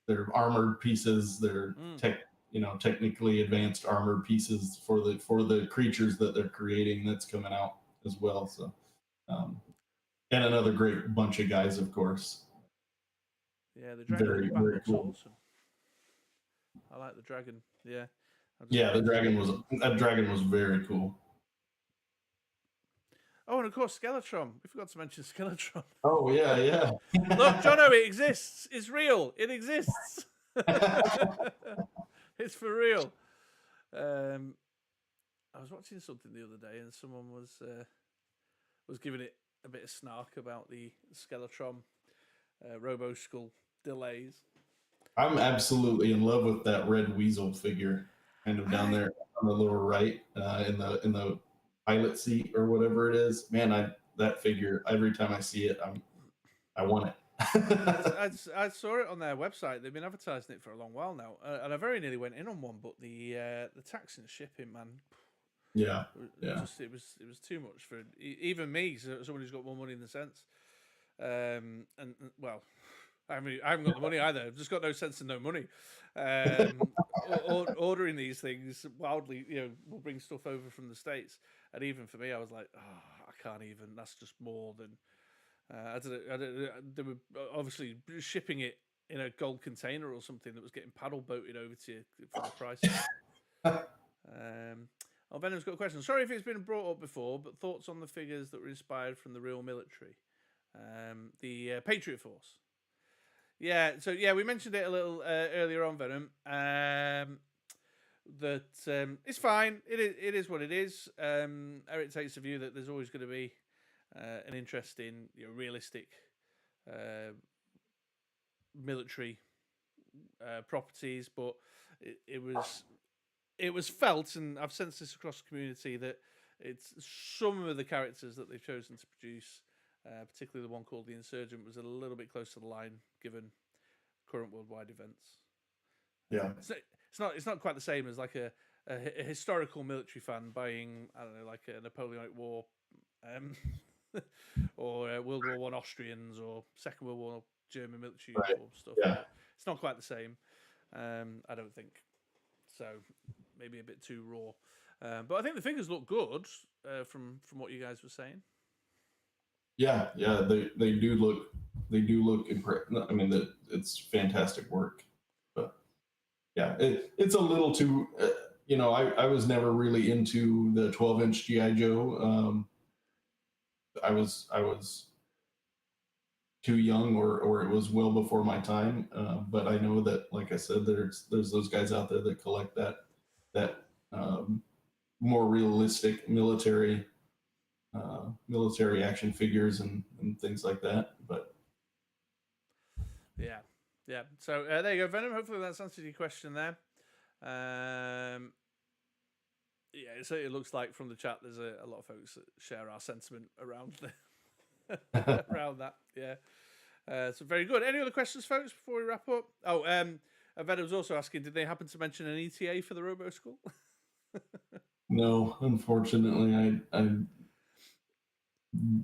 their armored pieces. Their technically advanced armored pieces for the creatures that they're creating. That's coming out as well. So, and another great bunch of guys, of course. Yeah, the dragon very looks cool. Awesome. I like the dragon. Yeah. Yeah, the dragon was very cool. Oh, and of course, Skeletron. We forgot to mention Skeletron. Oh yeah, yeah. Look, Jono, it exists. It's real. It exists. It's for real. I was watching something the other day, and someone was giving it a bit of snark about the Skeletron Robo Skull delays. I'm absolutely in love with that red weasel figure, kind of down there on the lower right, in the pilot seat or whatever it is. Man, that figure, every time I see it, I want it. I saw it on their website. They've been advertising it for a long while now, and I very nearly went in on one, but the tax and shipping, man. Yeah. It was too much for even me, someone who's got more money than sense. And well, I haven't got the money either. I've just got no sense and no money. Ordering these things wildly, will bring stuff over from the States, and even for me, I was like, oh, I can't even. That's just more than. They were obviously shipping it in a gold container or something that was getting paddle boated over to you for the price. Venom's got a question. Sorry if it's been brought up before, but thoughts on the figures that were inspired from the real military, the Patriot Force. Yeah, so yeah, we mentioned it a little earlier on, Venom. That it's fine. It is what it is. Eric takes the view that there's always going to be an interest in realistic military properties, but it was felt, and I've sensed this across the community, that it's some of the characters that they've chosen to produce, particularly the one called the Insurgent, was a little bit close to the line given current worldwide events. Yeah, it's not quite the same as like a historical military fan buying, I don't know, like a Napoleonic War, or World War I Austrians or Second World War German military uniform stuff. Yeah. It's not quite the same, I don't think. So maybe a bit too raw, but I think the figures look good from what you guys were saying. Yeah, they do look impressive. I mean, it's fantastic work, but yeah, it's a little too. I was never really into the 12-inch GI Joe. I was too young, or it was well before my time. But I know that, like I said, there's those guys out there that collect that more realistic military action figures and things like that. But yeah. So there you go, Venom. Hopefully that's answered your question there. Yeah, so it looks like from the chat there's a lot of folks that share our sentiment around around that. Yeah. So very good. Any other questions, folks, before we wrap up? Oh, Venom was also asking, did they happen to mention an ETA for the Robo School? No, unfortunately, I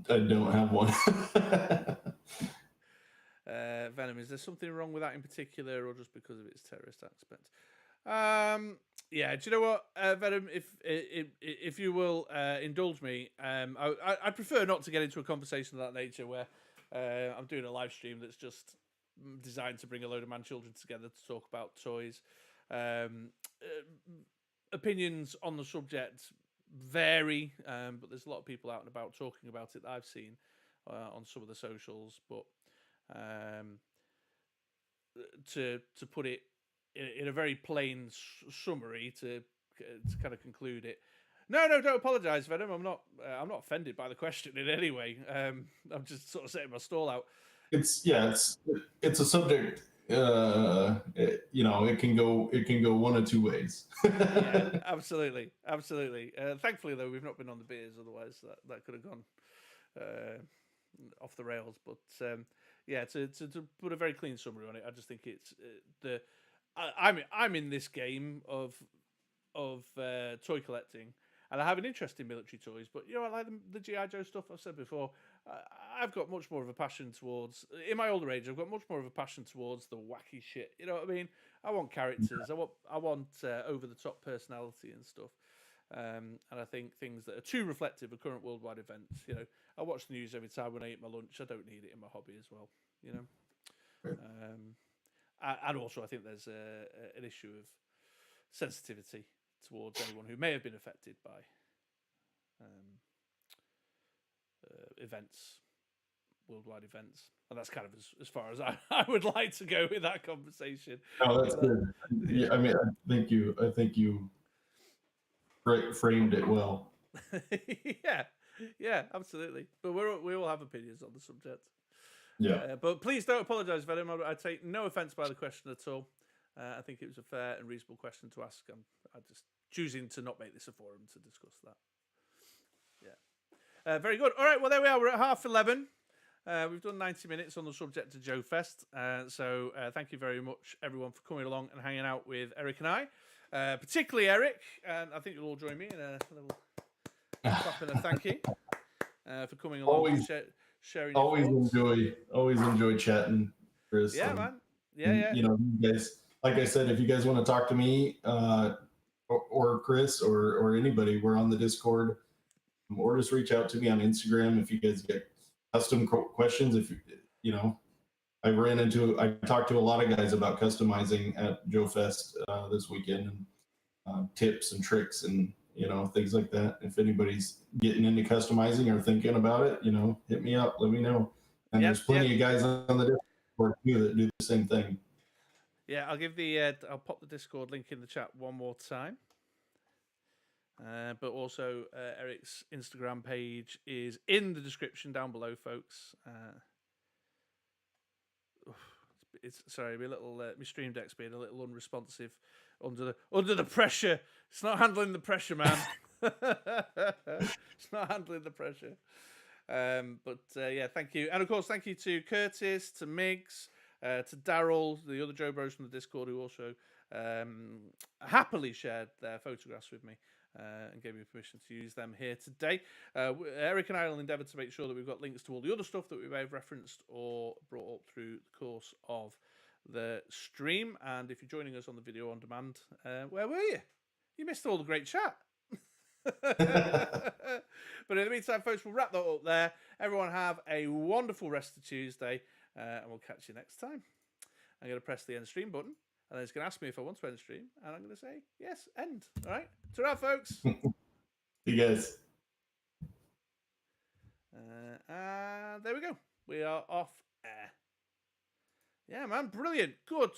don't have one. Venom, is there something wrong with that in particular, or just because of its terrorist aspect? Yeah, do you know what, Venom? If you will indulge me, I prefer not to get into a conversation of that nature where I'm doing a live stream that's just designed to bring a load of man children together to talk about toys. Opinions on the subject vary, but there's a lot of people out and about talking about it that I've seen on some of the socials. But to put it in a very plain summary, to kind of conclude it, no, don't apologise, Venom. I'm not offended by the question in any way. I'm just sort of setting my stall out. It's a subject. It can go one of two ways. Yeah, absolutely. Thankfully, though, we've not been on the beers. Otherwise, that could have gone off the rails. But yeah, to put a very clean summary on it, I just think it's I'm in this game of toy collecting, and I have an interest in military toys. But I like the GI Joe stuff. I've said before. I've got much more of a passion towards, in my older age, I've got much more of a passion towards the wacky shit. You know what I mean? I want characters. I want over the top personality and stuff. And I think things that are too reflective of current worldwide events. I watch the news every time when I eat my lunch. I don't need it in my hobby as well. And also I think there's an issue of sensitivity towards anyone who may have been affected by worldwide events, and that's kind of as far as I would like to go with that conversation. Oh, that's good. Yeah, I mean, I think you framed it well. yeah, absolutely. But we all have opinions on the subject. Yeah. But please don't apologise, Venom. I take no offence by the question at all. I think it was a fair and reasonable question to ask. I'm just choosing to not make this a forum to discuss that. Yeah. Very good. All right, well, there we are. We're at 11:30. We've done 90 minutes on the subject of JoeFest. So thank you very much, everyone, for coming along and hanging out with Eric and I. Particularly Eric. And I think you'll all join me in a little clap and a thank you for coming along and sharing your thoughts. Always enjoy chatting, Chris. Yeah, man. Yeah. You guys, like I said, if you guys want to talk to me or Chris or anybody, we're on the Discord. Or just reach out to me on Instagram if you guys get custom questions. If I talked to a lot of guys about customizing at JoeFest this weekend, and tips and tricks and things like that. If anybody's getting into customizing or thinking about it, hit me up, let me know. And there's plenty of guys on the Discord Discord too that do the same thing. Yeah, I'll give I'll pop the Discord link in the chat one more time. But also Eric's Instagram page is in the description down below, folks. It's sorry, my little my stream deck's being a little unresponsive under the pressure. It's not handling the pressure, man. It's not handling the pressure. But yeah, thank you, and of course, thank you to Curtis, to Migs, to Daryl, the other Joe Bros from the Discord, who also happily shared their photographs with me. And gave me permission to use them here today. Eric and I will endeavour to make sure that we've got links to all the other stuff that we may have referenced or brought up through the course of the stream. And if you're joining us on the video on demand, where were you? You missed all the great chat. But in the meantime, folks, we'll wrap that up there. Everyone have a wonderful rest of Tuesday, and we'll catch you next time. I'm going to press the end stream button. And then it's going to ask me if I want to end stream. And I'm going to say, yes, end. All right. Ta-ra, folks. See you guys. And there we go. We are off air. Yeah, man. Brilliant. Good